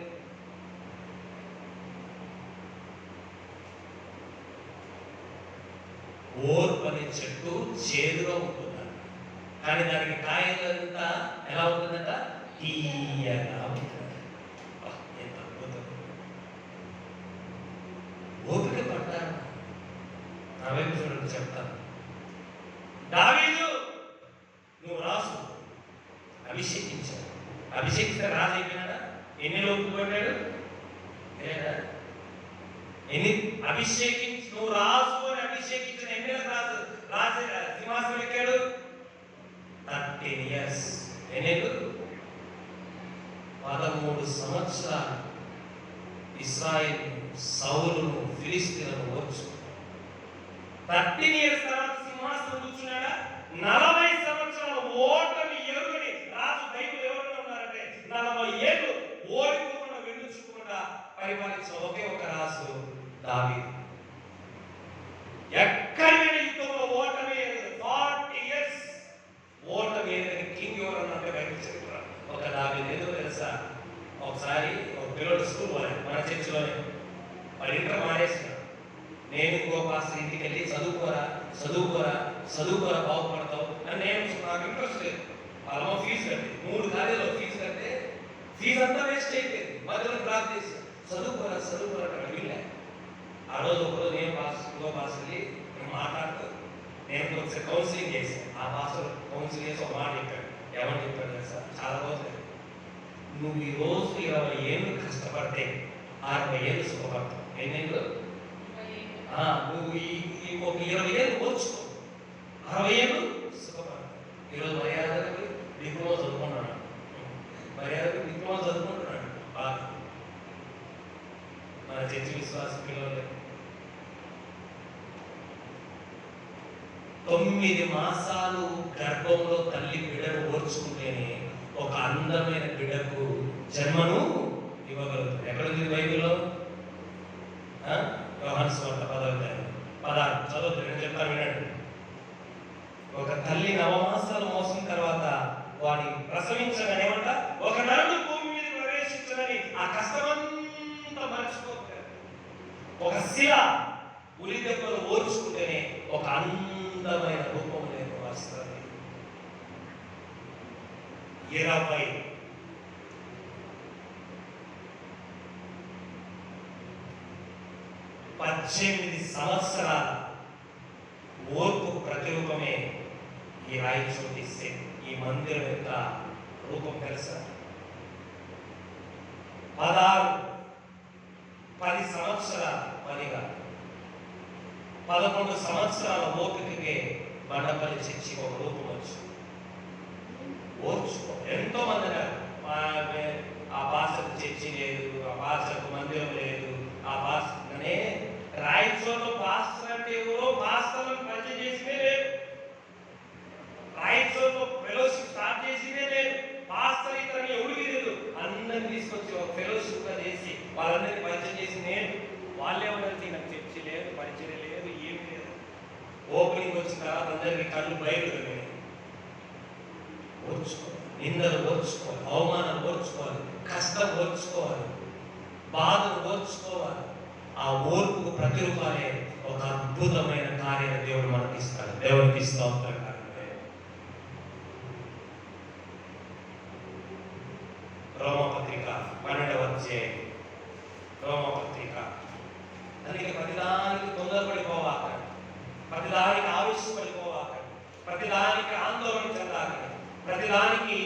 ఓర్పు అనే చెట్టు చేదుగా ఉంటుందంట, కానీ దానికి కాయలంతా ఎలా ఉంటుందంట? తీయగా ఉంటుంది. ఎంత అద్భుతం! ఓపిక పడ్డాడు. నా వైపు చూడండి, చెప్తాను. దావీదు నువ్వు రాసు అభిషేకించాడు. అభిషేకిస్తే రాజు అయిపోయినాడా? ఎన్ని ఓపిక పడ్డాడు? ఎన్ని అభిషేకించి నువ్వు రాజు అని అభిషేకించిన ఎన్ని రాజు సింహాసనం ఎక్కాడు? 13 years. ఎన్నేళ్ళు? 13 సంవత్సరాలు ఇశ్రాయేలు సౌలును ఫిలిస్తీన్లను ఓర్చు. 13 years తర్వాత సింహాసనం కూర్చున్నాడా? 40 సంవత్సరాలు ఓటమి ఎరుగని రాజు. బైబిల్ ఎవరు ఉన్నారంటే 40 ఏళ్ళు ఓడిపోకుండా వెన్నుచుకుండా పరిపాలించిన ఒకే ఒక రాజు దావీదు. ఎక్కడైనా యుద్ధంలో ఓటమి ఎరగదు. 40 years ఓటమి ఎరగని కింగ్ ఎవరు అన్నట్టు బైబిల్ చరిత్ర ఒక దావీదు. ఎందుకు తెలుసా? ఒకసారి ఒక పిల్లడు స్కూల్ పోలే, మన చర్చిలోనే వాడు ఇంటర్ మానేసిన. నేను ఇంకో పాస్టర్ ఇంటికి వెళ్ళి చదువుకోరా చదువుకోరా చదువుకోరా బాగుపడతావు అని నాకు ఇంట్రెస్ట్ లేదు. వాళ్ళ ఫీజు కట్టి 3 కాలేజీలో ఫీజు కడితే ఫీజు అంతా వేస్ట్ అయిపోయింది. మధ్యలో డ్రాప్ చేసి చదువుకోరా చదువుకోరా అంటే వీళ్ళే. ఆ రోజు ఒకరోజు నేను ఇంకో పాస్టర్ వెళ్ళి నేను మాట్లాడుతూ నేను ఒకసారి కౌన్సిలింగ్ చేశాను. ఆ పాస్టర్ కౌన్సిలింగ్ చేసి ఒక మాట చెప్పాడు. ఏమని చెప్పాడు తెలుసా? చాలా రోజులు నువ్వు ఈ రోజు 20 ఏళ్ళు కష్టపడితే 60 ఏళ్ళు సుఖపడతావు. ఎన్నేళ్ళు? నువ్వు ఈ ఒక 20 ఏళ్ళు ఓర్చుకో, 60 ఏళ్ళు సుఖపడతావు. ఈరోజు మర్యాదకు డిప్లొమా చదువుకుంటున్నాడు, మర్యాదకు డిప్లొమా చదువుకుంటున్నాడు. మన చర్చి విశ్వాస పిల్లలు 9 మాసాలు గర్భంలో తల్లి బిడ్డను ఓర్చుకుంటేనే ఒక అందమైన బిడ్డకు జన్మను ఇవ్వగలుగుతుంది. ఎక్కడుంది బైబిల్లో? యోహాను సువార్త 10:16 చదువుతుంది. నేను చెప్తాను వినండి. ఒక తల్లి 9 మాసాలు మోసిన తర్వాత వాడిని ప్రసవించగానే ఏమంట? ఒక నరుడు భూమి మీద ప్రవేశించదని ఆ కష్టమంతా మర్చిపోతారు. ఒక శిల ఉలి దెబ్బలు ఓర్చుకుంటేనే ఒక అందమైన రూపం నేను వస్తుంది. 18 సంవత్సరాల ఓర్పుకు ప్రతిరూపమే ఈ రాయచోటి సెట్. ఈ మందిరం యొక్క రూపం తెలుసా? 10 సంవత్సరాల పనిగా 11 సంవత్సరాల ఓపికకే బండపల్లి చర్చి ఒక రూపం వచ్చింది. ఓర్చుకో. ఎంతో మంది ఆ భాషకు చర్చి లేదు, ఆ భాషకు మందిరం లేదు, ఆ భాషనే రాయచోట్లో పాస్టర్ అంటే ఎవరో పాస్టర్లను పరిచయం చేసినే లేదు. రాయచోట్లో ఫెలోషిప్ స్టార్ట్ చేసినే లేదు. పాస్టర్ ఇతరులు ఎవరికి లేదు. అందరిని తీసుకొచ్చి ఒక ఫెలోషిప్ గా చేసి వాళ్ళందరినీ పరిచయం చేసి నేను వాళ్ళేమన్నా నాకు చర్చి లేదు, పరిచయం లేదు, ఏమి లేదు. ఓపెనింగ్ వచ్చిన తర్వాత అందరికీ కళ్ళు బయలు ఓర్చుకోవాలి. నిందలు ఓర్చుకోవాలి, అవమానాలు ఓర్చుకోవాలి, కష్టం ఓర్చుకోవాలి, బాధను ఓర్చుకోవాలి. ఆ ఓర్పుకు ప్రతిరూపాలే ఒక అద్భుతమైన కార్యాన్ని దేవుడు మనకి ఇస్తాడు. దేవునికి స్తోత్రం. రోమపత్రిక 12వ అధ్యాయం. రోమపత్రిక. అందుకే ప్రతిదానికి తొందరపడిపోవాకండి, ప్రతిదానికి ఆవేశపడిపోవాకండి, ప్రతిదానికి ఆందోళన చెందాకండి, ప్రతిదానికి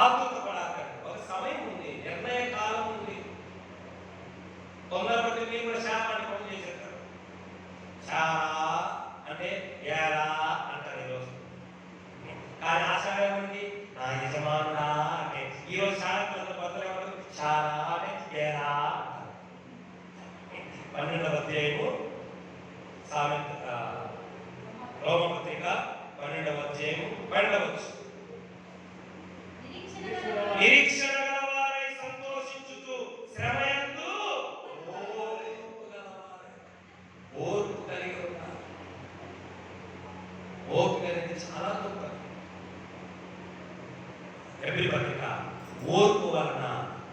ఆతృత పడాకండి. ఒక సమయం ఉంది, నిర్ణయ కాలం ఉంది. తొందరపడి మీరు కూడా శాపాన్ని పని చేసేస్తారు. చాలా అంటే ఏరా అంటారు ఈరోజు. కానీ ఆచారం ఉంది, నా యజమానుడా అంటే ఈరోజు చాలా బద్దలు ఎవరు చాలా అంటే ఏరా అంటారు. 12వ అధ్యాయము రోమపత్రిక 12వ అధ్యాయము 12వ వచనం. నిరీక్షణ గలవారై సంతోషించుతూ శ్రమయందు ఓర్పు కలిగి ఉన్నారు. ఓర్పు అనేది చాలా గొప్పది. ఎబ్రీ పత్రిక ఓర్పు వలన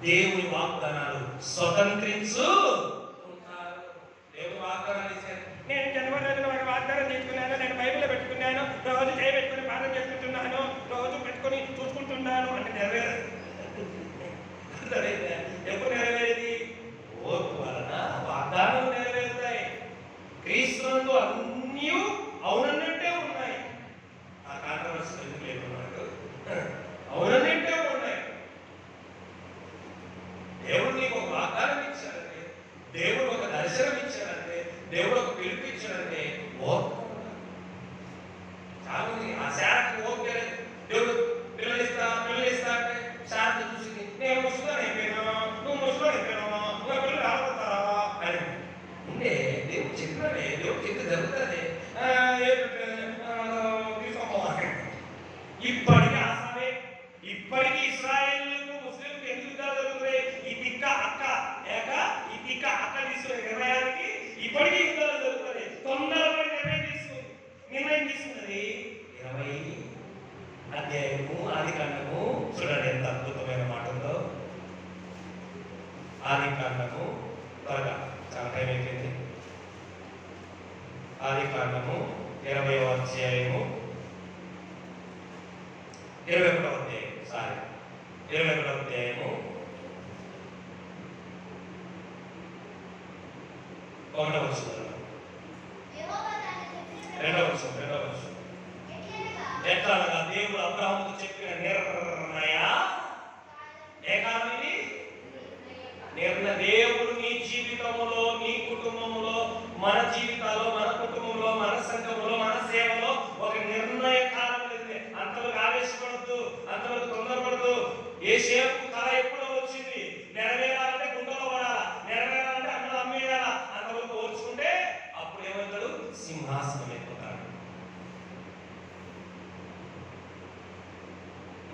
దేవుని వాగ్దానాలు స్వతంత్రించు. దేవుని వాగ్దానాలు ఇచ్చారు. నేను జనవరి ఒక వాగ్దానం తీసుకున్నాను, నేను బైబిల్లో పెట్టుకున్నాను, రోజు చేయబెట్టుకుని ప్రార్థన చేసుకుంటున్నాను, రోజు పెట్టుకుని చూసుకుంటున్నాను అంటే నెరవేరదు. ఎప్పుడు నెరవేరేది? ఓర్పు వలన వాగ్దానాలు నెరవేరుతాయి. క్రీస్తునందు అన్నీ అవునన్నట్టే ఉన్నాయి. ఆ కాంట్రవర్సీ ఎందుకు లేదు మనకు? అవునన్నట్టే ఉన్నాయి. దేవుడు నీకు ఒక వాగ్దానం ఇచ్చాడంటే, దేవుడు ఒక దర్శనం ఇచ్చాడంటే, దేవుడు ఒక పిలుపు ఇచ్చాడంటే ఓర్పు. చాలా మంది ఆ శాఖకు ఓర్పు లేదు. దేవుడు ఆదికాండము త్వరగా చాలా టైం అయిపోయింది. ఆదికాండము 20వ అధ్యాయము 21వ అధ్యాయము 1వ వచనం, 2వ వచనం. ఎట్లా అనగా దేవుడు అబ్రాహాముతో చెప్పిన దేవుడు నీ జీవితంలో, నీ కుటుంబంలో, మన జీవితాల్లో, మన కుటుంబంలో, మన సంఘంలో, మన సేవలో ఒక నిర్ణయ కాలం ఉంది. అంతవరకు ఆవేశపడద్దు, అంతవరకు తొందరపడద్దు. ఏ సేవకు కళ ఎప్పుడో వచ్చింది, నెరవేరాలంటే గుండెలో పడాలా, నెరవేరాలంటే అన్నలు అమ్మేయాలా, అంతవరకు ఓర్చుకుంటే అప్పుడు ఏమవుతాడు? సింహాసనం అయిపోతాడు.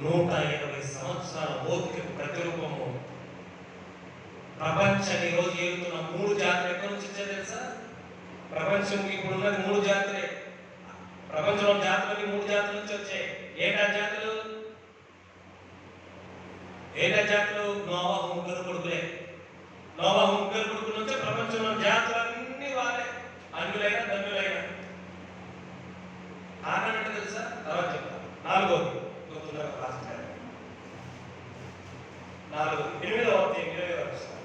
120 సంవత్సరాల ఓపికకు ప్రతిరూపము. ప్రపంచాన్ని ఈరోజు ఏలుతున్న 3 జాతులు ఎక్కడి నుంచి వచ్చాయి తెలుసా? ప్రపంచం ఇప్పుడు ఉన్నది 3 జాతులే. ప్రపంచంలో జాతులకి 3 జాతుల నుంచి వచ్చాయి. ఏటా జాతులు? నోవాహు ముగ్గురు కొడుకులే. నోవాహు ముగ్గురు కొడుకుల నుంచి ప్రపంచంలో జాతులన్నీ వాళ్ళే, అన్యులైనా ధన్యులైనా. కారణం ఏంటో తెలుసా? తర్వాత చెప్తాను. 4వ 8వ అధ్యాయం 20వ వచనం.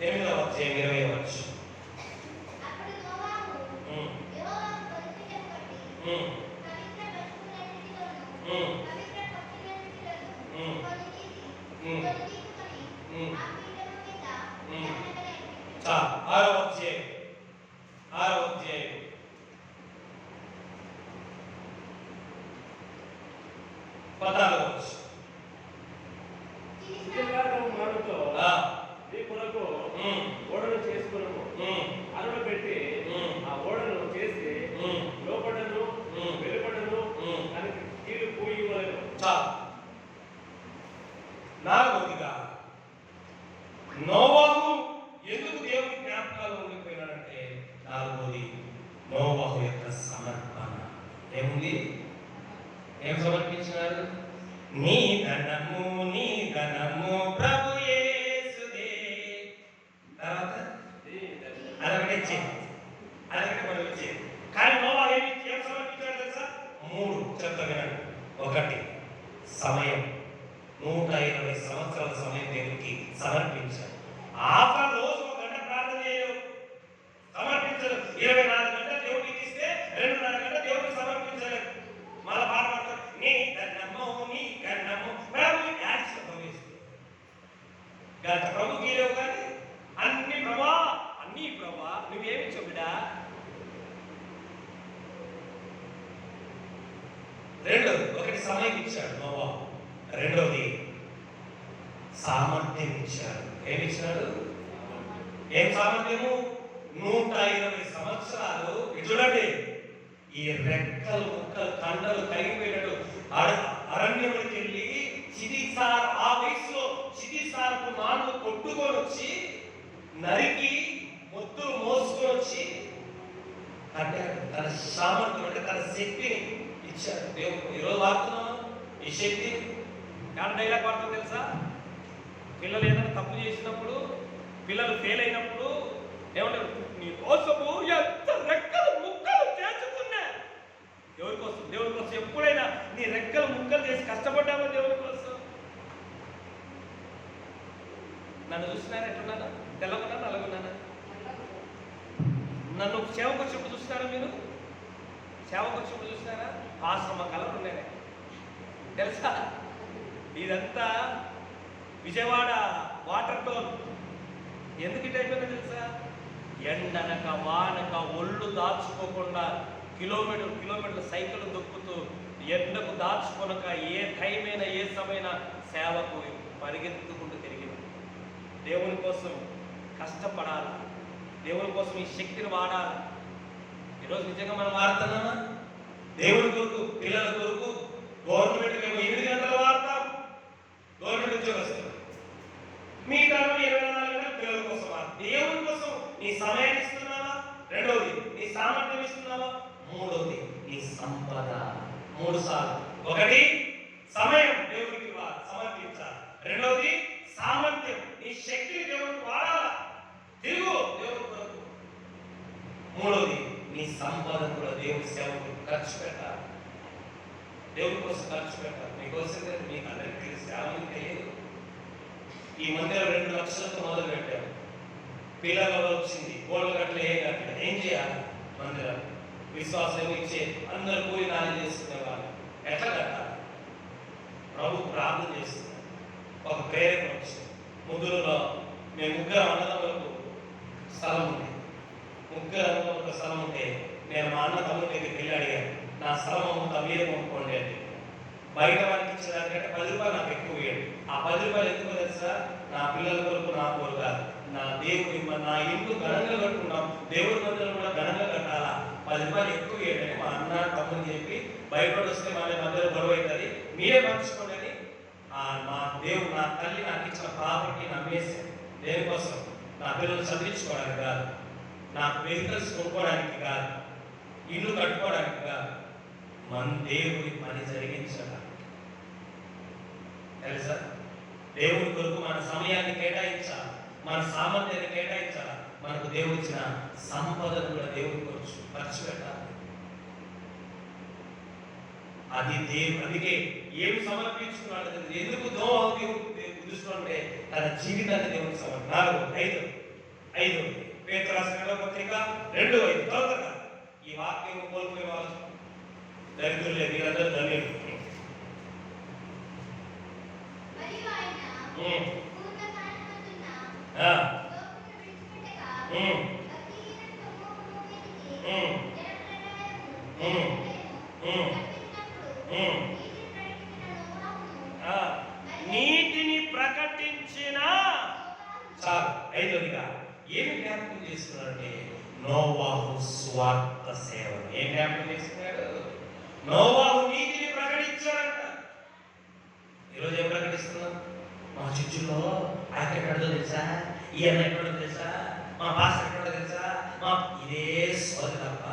8వ అధ్యాయం 20వ వచనం. ఆరవ అధ్యాయం 14వ వచనం. ఓడను చేసుకున్నాము, అరుణ పెట్టి ఆ ఓడను చేసి లోపడను వెలుపడను దానికి కీలు పూయవలెను. 4వదిగా నోవాహు ఎందుకు దేవుని జ్ఞాపకాలు ఉండిపోయినాడంటే, 4వది నోవాహు యొక్క సమర్పణ. ఏముంది? ఏం సమర్పించినాడు? నీ ధనము ప్రభు యేసుదే. తర్వాత అదొకటి మనం ఇచ్చేది. కానీ నోవాహు ఏం సమర్పించాడు తెలుసా? 3 చెప్తా వినండి. 1 సమయం. 120 సంవత్సరాల సమయం దేవునికి సమర్పించాడు. ఆఫర్ రోజు 1 గంట ప్రార్థన చేయరు, సమర్పించరు. 24 గంటలు దేవుడికి ఇస్తే 2.5 గంటలు దేవుడికి సమర్పించలేరు. మళ్ళా పాట పాడతారు, నీ గన్నము ప్రభు యాక్షన్ భవిస్తుంది. గంట ప్రభు గీలేవు కానీ అన్ని ప్రభా నువ్వేమి చెబుడా. 1 సమయం ఇచ్చాడు నోవాహు. 2వది సామర్థ్యం ఇచ్చాడు. ఏమిచ్చాడు? ఏం సామర్థ్యము? 120 సంవత్సరాలు. చూడండి, ఈ రెక్కలు ముక్కలు కండలు కరిగిపోయినట్టు అరణ్యంలోకి వెళ్ళి ఆ వయసులో చిదిసారపు మాను కొట్టుకొని వచ్చి నరికి మొత్తులు మోసుకొని వచ్చి అంటే తన సామర్థ్యం అంటే తన శక్తిని ఇచ్చాడు దేవుడు. ఈరోజు వాడుతున్నాం ఈ శక్తి. కానీ డైలాగ్ వాడుతుంది తెలుసా? పిల్లలు ఏదైనా తప్పు చేసినప్పుడు, పిల్లలు ఫెయిల్ అయినప్పుడు ఏమంటారు? నీ కోసము ఎంత రెక్కలు ముక్కలు చేసుకున్నా. ఎవరి కోసం? దేవుడి కోసం. ఎప్పుడైనా నీ రెక్కలు ముక్కలు చేసి కష్టపడ్డావో దేవుడి కోసం? నన్ను చూసినారా? ఎట్లున్నానా? తెల్లగున్నా నల్లగున్నానా? నన్ను సేవకు వచ్చినప్పుడు చూసినారా? మీరు సేవకు వచ్చినప్పుడు చూసినారా? ఆశ్రమ కలర్ ఉండేనే తెలుసా? ఇదంతా విజయవాడ వాటర్ టోన్. ఎందుకు ఇట్ అయిపోయిందో తెలుసా? ఎండనక వానక ఒళ్ళు దాచుకోకుండా కిలోమీటర్లు సైకిల్ దొక్కుతూ ఎండకు దాచుకొనక ఏ టైం అయినా ఏ సమయమైనా సేవకు పరిగెత్తుకుంటూ తిరిగింది. దేవుని కోసం కష్టపడాలి, దేవుని కోసం ఈ శక్తిని వాడాలి. ఈరోజు నిజంగా మనం వాడుతున్నామా? దేవుని కొరకు, పిల్లల కొరకు గవర్నమెంట్కి 8 గంటలు వాడతాం. గవర్నమెంట్ ఉద్యోగస్తులు మిగతా 24 గంటలు పిల్లల కోసం వాడతాం. దేవుని కోసం నీ సమయాన్ని ఇస్తున్నావా? 2వది నీ సామర్థ్యం ఇస్తున్నావా? 3వది నీ సంపద. 3 సార్లు. 1 సమయం దేవునికి సమర్పించాలి. 2వది సామర్థ్యం, నీ శక్తిని దేవునికి దేవుడి కోసం ఖర్చు పెట్టాలి. మీకోసం కదా, మీకు అందరికీ తెలుసు, చాలా మంది తెలియదు. ఈ మందిరం 2 లక్షలతో మొదలు పెట్టాము. పిల్లల వచ్చింది, కోళ్ళు కట్టలే, ఏం చేయాలి? మందిరం విశ్వాసం ఇచ్చే అందరూ కూలి నాలి చేసుకునే వాళ్ళు ఎట్లా కట్టాలి? ప్రభు ప్రార్థన చేస్తున్నారు. ఒక ప్రేరణ వచ్చింది. ముగ్గురులో మేము ముగ్గురు అన్నదమ్ములకు స్థలం ఉంది. ముగ్గురు అన్నదమ్ములకు స్థలం ఉంటే నేను మా అన్న తమ్ముడి దగ్గరికి వెళ్ళి అడిగాను, నా స్థలం అమ్ముతా, మీరే కొనుక్కోండి అని. బయట వారికి ఇచ్చేదానికంటే 10 రూపాయలు నాకు ఎక్కువ ఇవ్వండి. ఆ 10 రూపాయలు ఎందుకు తెలుసా? నా పిల్లల కొరకు, నా కొరకు కాదు, నా దేవుడి నా ఇంట్లో ఘనంగా కట్టుకున్నాం, దేవుడి మందిరం కూడా ఘనంగా కట్టాలా, 10 రూపాయలు ఎక్కువ ఇవ్వండి మా అన్న తమ్ముని చెప్పి బయట వస్తే మళ్ళీ మధ్యలో గొడవ అవుతుంది, మీరే పంచుకోండి అని. నా దేవుడు, నా తల్లి నాకు ఇచ్చిన ప్రాపర్టీ నమ్మేసాను. దేనికోసం? నా పిల్లలు చదివించుకోవడానికి కాదు, నాకు వెహికల్స్ కొనుక్కోవడానికి కాదు, ఇల్లు కట్టుకోవడానికి కాదు, మన దేవుడి పని జరిగించడానికి. తెలుసా? దేవుడి కొరకు మన సమయాన్ని కేటాయించాలి, మన సామర్థ్యాన్ని కేటాయించాలి. మనకు దేవుడు ఇచ్చిన సంపదను కూడా దేవుడి కొరకు ఖర్చు పెట్టాలి. అది అందుకే ఏమి సమర్పించుకున్నాడు? ఎందుకు దేవుడు చూస్తుంటే తన జీవితాన్ని దేవుడికి సమర్పణ. 4:5 పేతురు రాసిన పత్రిక 2:5 త్వరగా ఈ వాక్యం కోల్పోయే వాళ్ళు దరిద్రులే, మీరందరూ ధన్యులు. నీతిని ప్రకటించిన చాలు. 5గా ఏమి జ్ఞాపకం చేసుకున్నాడంటే నోవాహు స్వార్థ సేవ. ఏం జ్ఞాపకం చేసుకున్నాడు? నోవాహు నీతిని ప్రకటించాడంట. ఈరోజు ఏం ప్రకటిస్తున్నాం? మా చర్చిలో ఆయన ఎక్కడో తెలుసా, ఈయన ఎక్కడో తెలుసా, మా భాష ఎక్కడో తెలుసా, మా ఇదే సోది తప్ప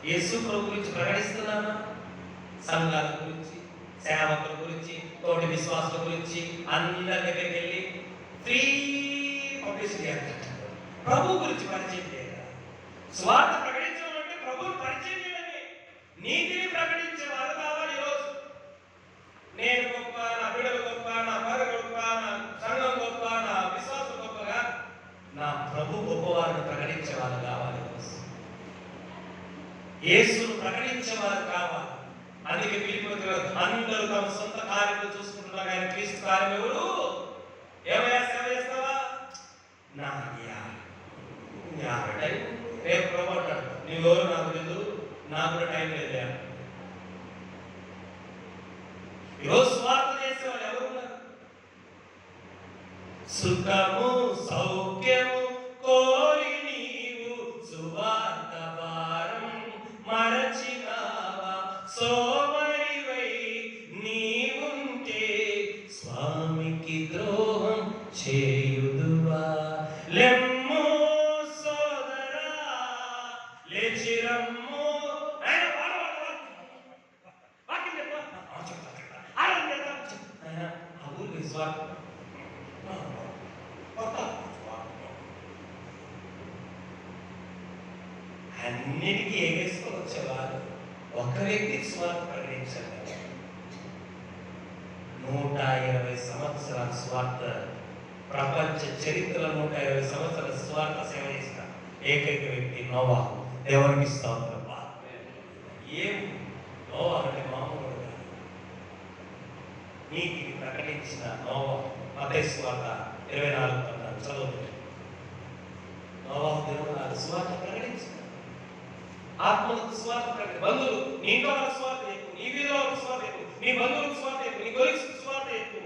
యేసు ప్రభు గురించి ప్రకటిస్తున్నామా? సంఘాల గురించి, సేవకుల గురించి, తోటి విశ్వాసుల గురించి అందరి దగ్గరికి వెళ్ళి ఫ్రీ పబ్లిసిటీ అంటారు. ప్రభు గురించి పరిచయం చేయగా స్వార్థ ప్రకటించడం అంటే ప్రభువుని పరిచయం చేయడమే. నీతిని ప్రకటించే వారు కావాలి. ఈరోజు నేను గొప్ప, నా బిడ్డలు గొప్ప, నా భార్య గొప్ప, నా సంఘం గొప్ప, నా విశ్వాసం గొప్పగా, నా ప్రభు గొప్పవారిని ప్రకటించే వారు కావాలి. యేసును ప్రకటించేవారు కావాలి. అందుకే ఫిలిప్పీయులకు అందరూ తమ సొంత కార్యములు చూసుకుంటున్నారు, కానీ క్రీస్తు కార్యం ఎవరు? ఏమయ్యా సేవ చేస్తావా? నా టైం రేపు ప్రభు అంటాడు, నువ్వెవరు నాకు లేదు, నాకు కూడా టైం లేదు. ఈరోజు స్వార్థ చేసే వాళ్ళు ఎవరు ఉన్నారు? సుఖము సౌఖ్యము కోరి నీవు సువార్త భారం మరచినావా, సోమరివై నీవుంటే స్వామికి ద్రోహం చేయుదువా. లెమ్ము సోదరా లేచిరమ్ము. అన్నిటికీ ఎగేసుకొని వచ్చేవారు ఒక్క వ్యక్తి స్వార్థ ప్రకటించారు. 120 సంవత్సరాల స్వార్థ, ప్రపంచ చరిత్రలో 120 సంవత్సరాల స్వార్థ సేవ చేసిన ఏకైక వ్యక్తి నోవాహు. దేవునికి స్తోత్రం. ఏం నోవాహు అంటే మామూలు నీతిని ప్రకటించిన నోవాహు. మత్తయి సువార్త 24 చదువుతుంది. నోవాహు దేవుడు సువార్త ప్రకటించిన, ఆత్మలకు స్వార్థ ప్రకటన. బంధువులు, నీ ఇంట్లో వాళ్ళ స్వార్థ ఎక్కువ, నీ వీధిలో వాళ్ళ స్వార్థ ఎక్కువ, నీ బంధువులకు స్వార్థ ఎక్కువ, నీ కొలిక్కి స్వార్థ ఎక్కువ,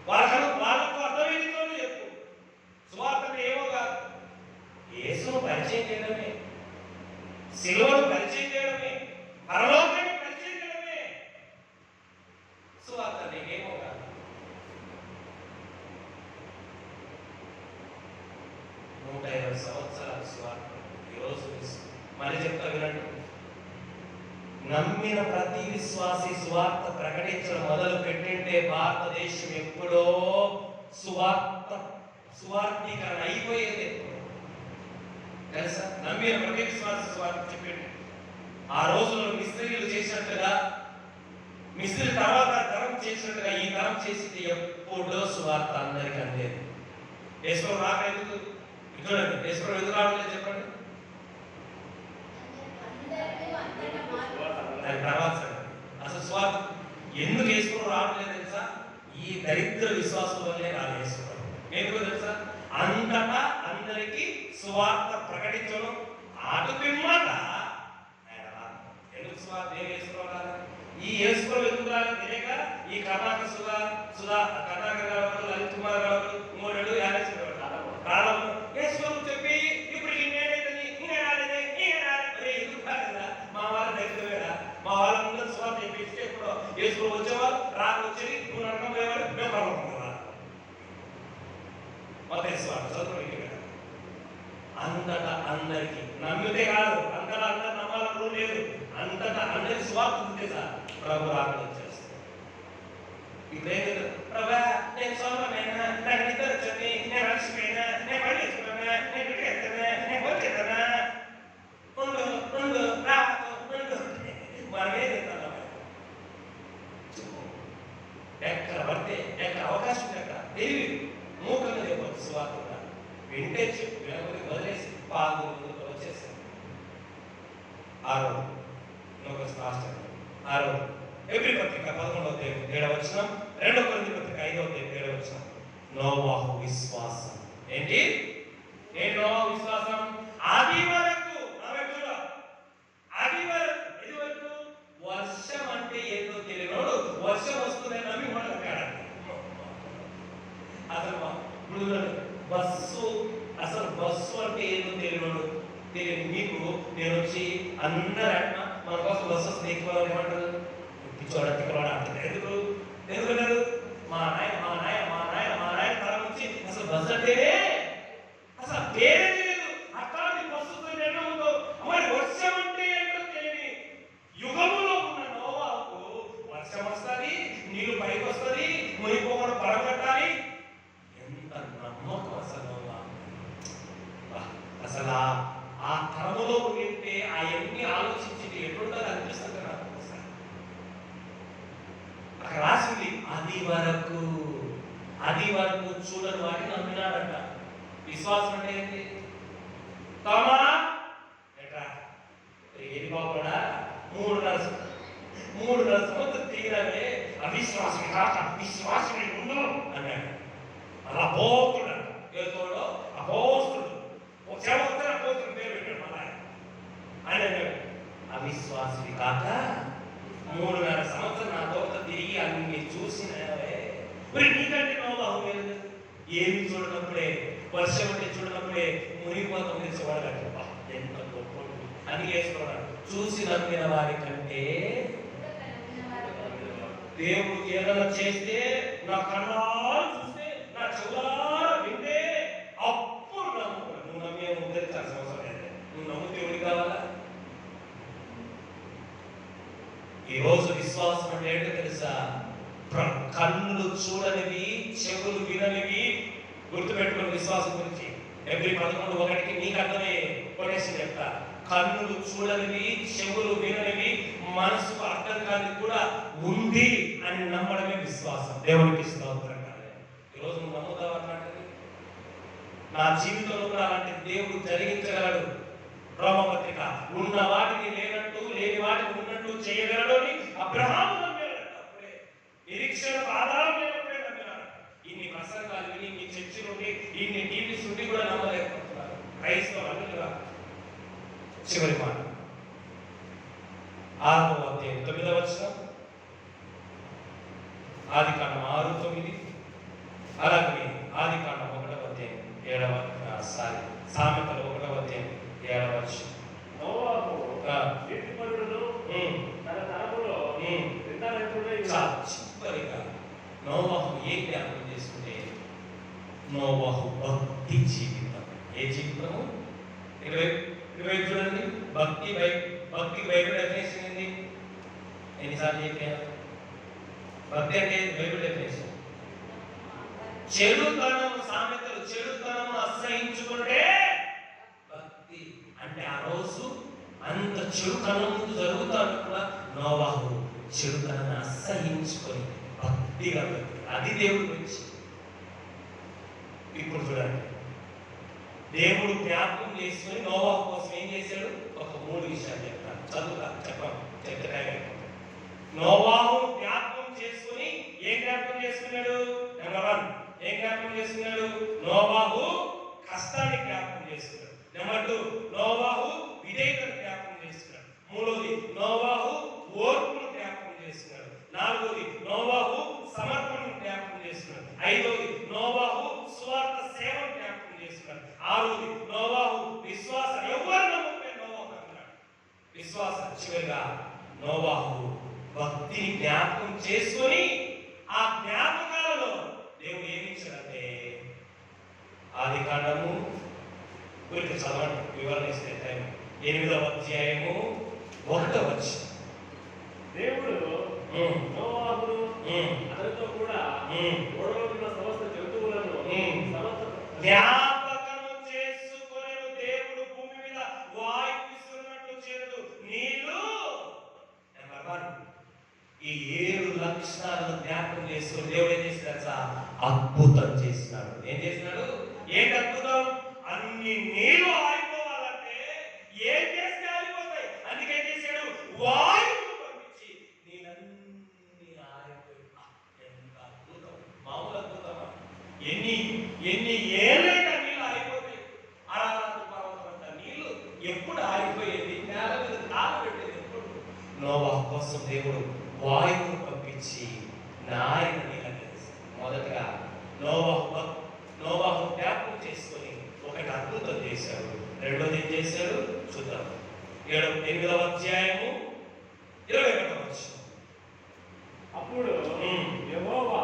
వాళ్ళకు అర్థమయ్యేదిలోనే ఎక్కువ. స్వార్థం ఏమో కాదు, యేసును పరిచయం చేయడమే, శిలువను పరిచయం చేయడమే, పరలోకాన్ని పరిచయం చేయడమే స్వార్థ. నీకేమో కాదు. నూట 20 సంవత్సరాల స్వార్థ. ఈరోజు మళ్ళీ చెప్తా వినండి. నమ్మిన ప్రతి విశ్వాసి స్వార్థ ప్రకటించడం మొదలు పెట్టింటే భారతదేశం ఎప్పుడో స్వార్థీకరణ అయిపోయేది. తెలుసా? నమ్మిన ప్రతి విశ్వాసి స్వార్థ చెప్పింది. ఆ రోజుల్లో మిస్త్రీలు చేసినట్టుగా మిస్త్రి తర్వాత తరం చేసినట్టుగా ఈ తరం చేసింది ఎప్పుడో సువార్త అందరికీ అందేది. యేసుప్రభు రాక ఎందుకు చూడండి, యేసుప్రభు ఎందుకు రావట్లేదు చెప్పండి. దాని తర్వాత అసలు సువార్త ఎందుకు యేసుప్రభు రావట్లేదు తెలుసా? ఈ దరిద్ర విశ్వాసం వల్లే రాదు యేసుప్రభు. ఎందుకు తెలుసా? అంతటా అందరికీ సువార్త ప్రకటించడం అటు పిమ్మట ఆయన రాదు. ఎందుకు సువార్త ఏం యేసుప్రభు? ఈ యేసుప్రభు ఎందుకు రాలేదు తెలియక ఈ కర్ణాటక సుధా కర్ణాటక గారు లలిత్ కుమార్ గారు మూడేళ్ళు యాదేశ్వర కాలం యేసుప్రభు చెప్పి ఇప్పుడు ఇంకేదైతే ఇంకా రాలేదే ఎందుకు రాలేదా? మా వాళ్ళ దగ్గర మా వాళ్ళ ముందు సువార్త చెప్పిస్తే ఇప్పుడు యేసుప్రభు వచ్చేవారు రాక వచ్చేది నువ్వు నరకం పోయేవాడు మేము పరలోకం మొదటి స్వార్థ చదువు. అంతటా అందరికి నమ్మితే కాదు, అంతటా అందరు నమ్మాలని లేదు, అంతటా అందరికి స్వార్థ ఉంటే సార్ ప్రభు రాక వచ్చేస్తారు. ఇప్పుడు ప్రభా నేను సోమమైనా నాకు నిద్ర వచ్చింది, నేను అలసిపోయినా, నేను పని చేసుకున్నా, నేను బిడ్డ ఎత్తానా, నేను వచ్చేస్తానా ఉండు ఉండు రాకు ఉండు మనమే చెప్తాను. ఎక్కడ పడితే ఎక్కడ అవకాశం ఎక్కడ తెలివి మూకంగా చెప్పచ్చు సువార్త వింటే చెప్పు, వినకపోతే వదిలేసి పాలు వచ్చేసాను. ఎబ్రీ పత్రిక 11:7 2 కొరింథీ పత్రిక 5:7 నోవాహు విశ్వాసం ఏంటి? నోవాహు విశ్వాసం ఆది వరకు ఇది వరకు వర్షం అంటే ఏంటో తెలియనోడు వర్షం వస్తుందని నమ్మి మొదలుపెట్టాడు. అసలు ఇప్పుడు బస్సు అంటే ఏదో తెలియదు మీకు. నేను వచ్చి అందరూ మన కోసం బస్సు వస్తుంది ఎక్కువ ఏమంటారు పిచ్చోడ అంటారు. ఎందుకంటారు మా నాయన తరం నుంచి అసలు బస్సు అంటేనే అసలు పేరే తెలియదు. అట్లాంటి బస్సు మరి వర్షం అంటే ఏంటో తెలియని యుగములో ఉన్న నోవాహుకు వర్షం వస్తుంది, నీళ్లు పైకి వస్తుంది, మునిపోకుండా పడగొట్టాలి. ఎంత నమ్మకం అసలు అసలు ఆ తరములో ఉంటే అవన్నీ ఆలోచించి ఎట్లుంటుంది అనిపిస్తుంది నాకు. అక్కడ రాసింది అది వరకు చూడని వాటిని నమ్మినాడంట. విశ్వాసం అంటే ఏంటి? తమా ఏది బాగుడా 3.5 సంవత్సరం తీరవే అవిశ్వాసం కాక విశ్వాసమే ఉండు అన్నాడు. అలా పోతుడు ఏదో అపోస్తుడు అవిశ్వాసి కాక 3.5 సంవత్సరం నా తోట తిరిగి అన్ని చూసినవే. మరి నీకంటే నోవాహు లేదు. ఏమి చూడనప్పుడే వర్షం అంటే చూడనప్పుడే మునిగిపోతాం తెలిసేవాడు. ఎంత గొప్ప అని వేసుకోవడం చూసి నమ్మిన వారి కంటే దేవుడు ఏదైనా చేస్తే నా కన్నాలు చూస్తే నా చెవులారా వింటే అప్పుడు నమ్ముకున్నాను. నువ్వు నమ్మే ఉద్ధరించాల్సిన అవసరం లేదు. నువ్వు నమ్ము దేవుడి కావాలా? ఈరోజు విశ్వాసం అంటే ఏంటో తెలుసా? కన్నులు చూడనివి, చెవులు విననివి. గుర్తుపెట్టుకుని విశ్వాసం గురించి ఎబ్రీ 11:1 నీకు అర్థమే కొటేషన్ చెప్తా. కన్నులు చూడనివి, చెవులు విననివి, మనసుకు అర్థం కాని కూడా ఉంది అని నమ్మడమే విశ్వాసం. దేవునికి స్తోత్రం. ఈరోజు నువ్వు నమ్ముతావు అన్నట్టు నా జీవితంలో కూడా అలాంటి దేవుడు జరిగించగలడు. రోమపత్రిక ఉన్న వాటిని లేనట్టు, లేని వాటిని ఉన్నట్టు చేయగలడు అని అబ్రహాము నమ్మాడు. అప్పుడే నిరీక్షణ ఆధారం లేనప్పుడే నమ్మాడు. ఇన్ని ప్రసంగాలు విని, ఇన్ని చర్చి నుండి, ఇన్ని టీవీస్ నుండి కూడా నమ్మలేకపోతున్నారు క్రైస్తవ అన్నిగా. చివరి మాట 6:9 ఆదికాండం 6:9 అలాగే ఆదికాండం 1:7 సామెతలు 1:7 నోవాహు నీతిపరుడును తన తరములో చివరిగా నోవాహు ఏ జ్ఞాపకం చేసుకుంటే నోవాహు భక్తి జీవితం. ఏ జీవితము? 20 చూడండి. భక్తి బైబిల్ డెఫినేషన్ ఏంటి? ఎన్నిసార్లు చెప్పాను? భక్తి అంటే బైబిల్ డెఫినేషన్ చెడుతనము. సామెతలు చెడుతనము అసహించుకుంటే భక్తి అంటే ఆ రోజు అంత చెడుతనం ముందు జరుగుతాను కూడా నోవాహు చెడుతనాన్ని అసహించుకొని భక్తిగా బ్రతికాడు. అది దేవుడి గురించి. ఇప్పుడు చూడండి, దేవుడు జ్ఞాపకం చేసుకొని నోవాహు కోసం ఏం చేశాడు? ఒక 3 విషయాలు చెప్తాను. చెప్తే నోవాహు జ్ఞాపకం చేసుకుని ఏం జ్ఞాపకం చేసుకున్నాడు? నెంబర్ 1 ఏం జ్ఞాపకం చేసుకున్నాడు? నోవాహు కష్టాన్ని జ్ఞాపకం చేసుకున్నాడు. నెంబర్ 2 నోవాహు విధేయతను జ్ఞాపకం చేసుకున్నాడు. మూడోది నోవాహు ఓర్పును జ్ఞాపకం చేసుకున్నాడు. నాలుగోది నోవాహు సమర్పణను జ్ఞాపకం చేసుకున్నాడు. ఐదోది నోవాహు సువార్త సేవను జ్ఞాపకం చేసుకున్నాడు. ఆరోది నోవాహు విశ్వాస ఎవరు నమ్మకమే నోవాహు అన్నాడు విశ్వాస. చివరిగా నోవాహు భక్తిని జ్ఞాపకం చేసుకొని ఆ జ్ఞాపకాలలో దేవుడు ఏమి ఇచ్చాడంటే, ఆదికాండము గురించి చదవండి, వివరణ ఇస్తే టైం 8వ అధ్యాయము 1వ వచనం. దేవుడు నోవాహును అతనితో కూడా ఓడలో ఉన్న సమస్త జంతువులను జ్ఞాపకము చేసుకొనెను. దేవుడు భూమి మీద వాయు విసురునట్లు చేయడు. నీళ్ళు నెంబర్ 1 ఈ 7 లక్షణాలను జ్ఞాపకం చేసుకుని దేవుడు ఏం చేసినాడు? అద్భుతం చేసినాడు. ఏం చేసినాడు? ఏంటి అద్భుతం? అన్ని నీళ్లు ఆగిపోవాలంటే ఏం చేస్తే ఆగిపోతాయి? అందుకే ఏం చేశాడు? వాయువును పంపించి నీళ్ళన్నీ ఆగిపోయి. ఎంత అద్భుతం! మామూలు అద్భుతమా? ఎన్ని ఏళ్ళైనా నీళ్ళు ఆగిపోతాయి. అరారాధ పర్వతం అంత నీళ్లు ఎప్పుడు ఆగిపోయేది? నేల మీద కాలు పెట్టేది ఎప్పుడు? నోవాహు కోసం దేవుడు వాయువును పంపించి నాయన నీళ్ళని చేశాడు. మొదటగా నోవాహు జ్ఞాపకం చేసుకొని ఒకటి అద్భుతం చేశాడు. రెండోది ఏం చేశాడు చూద్దాం. 8వ అధ్యాయము 21వ వచనం. అప్పుడు యెహోవా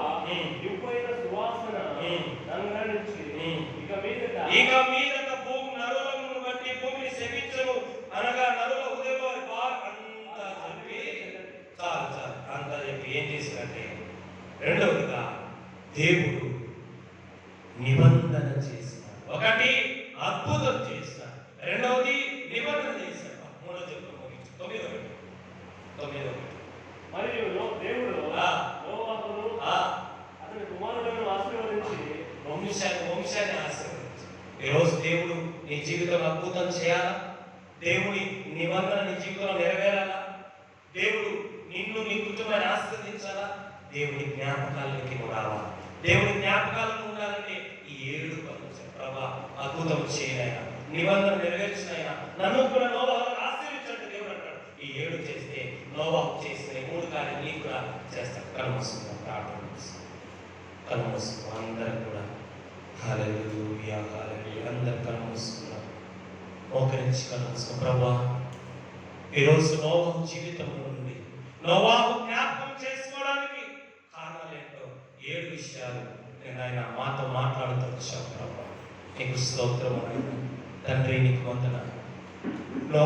ఇంపైన సువాసన నన్ను నుంచి ఇక మీదట భూమి నరులను బట్టి భూమిని శపించను అనగా నరుల హృదయంలో అంతా చెప్పి చాలు అంతా చెప్పి ఏం చేశాడంటే, రెండవదిగా దేవుడు నిబంధన చేసినాడు. ఒకటి అద్భుతం చేసినాడు, రెండవది నిబంధన చేశాడు. మూడో చెప్పు 9వ మరియు దేవుడు నోవాహును అతని కుమారులను ఆశీర్వదించి వంశాన్ని ఆశీర్వదించి. ఈరోజు దేవుడు నీ జీవితంలో అద్భుతం చేయాలా? దేవుడి నిబంధన నీ జీవితంలో నెరవేరాలా? దేవుడు నిన్ను నీ కుటుంబాన్ని ఆశీర్వదించాలా? దేవుడి జ్ఞాపకాలకి నువ్వు రావాలి. దేవుడి జ్ఞాపకాలను ఉండాలంటే ఈ 7 పనులు ప్రభా అద్భుతం చేయనైనా, నిబంధన నెరవేర్చినైనా, నన్ను కూడా నోవాహును ఆశీర్వించండి దేవుడు అంటాడు. ఈ 7 చేస్తే నోవాహు చేసిన 3 కార్యాలు నీకు కూడా చేస్తాడు. కనుమూసుకుందాం, ప్రార్థన చేస్తాం. కనుమూసుకుందాం అందరం కూడా. హల్లెలూయా హల్లెలూయా. అందరం కనుమూసుకుందాం, మోకరించి కనుమూసుకుందాం. ప్రభా ఈరోజు నోవాహు జీవితంలో నుండి నోవాహు జ్ఞాపకం చేసుకోవడానికి కారణాలు ఏంటో 7 విషయాలు నేను ఆయన మాతో మాట్లాడుతూ వచ్చావు. ప్రభా నీకు స్తోత్రము తండ్రి, నీకు వందనాలు.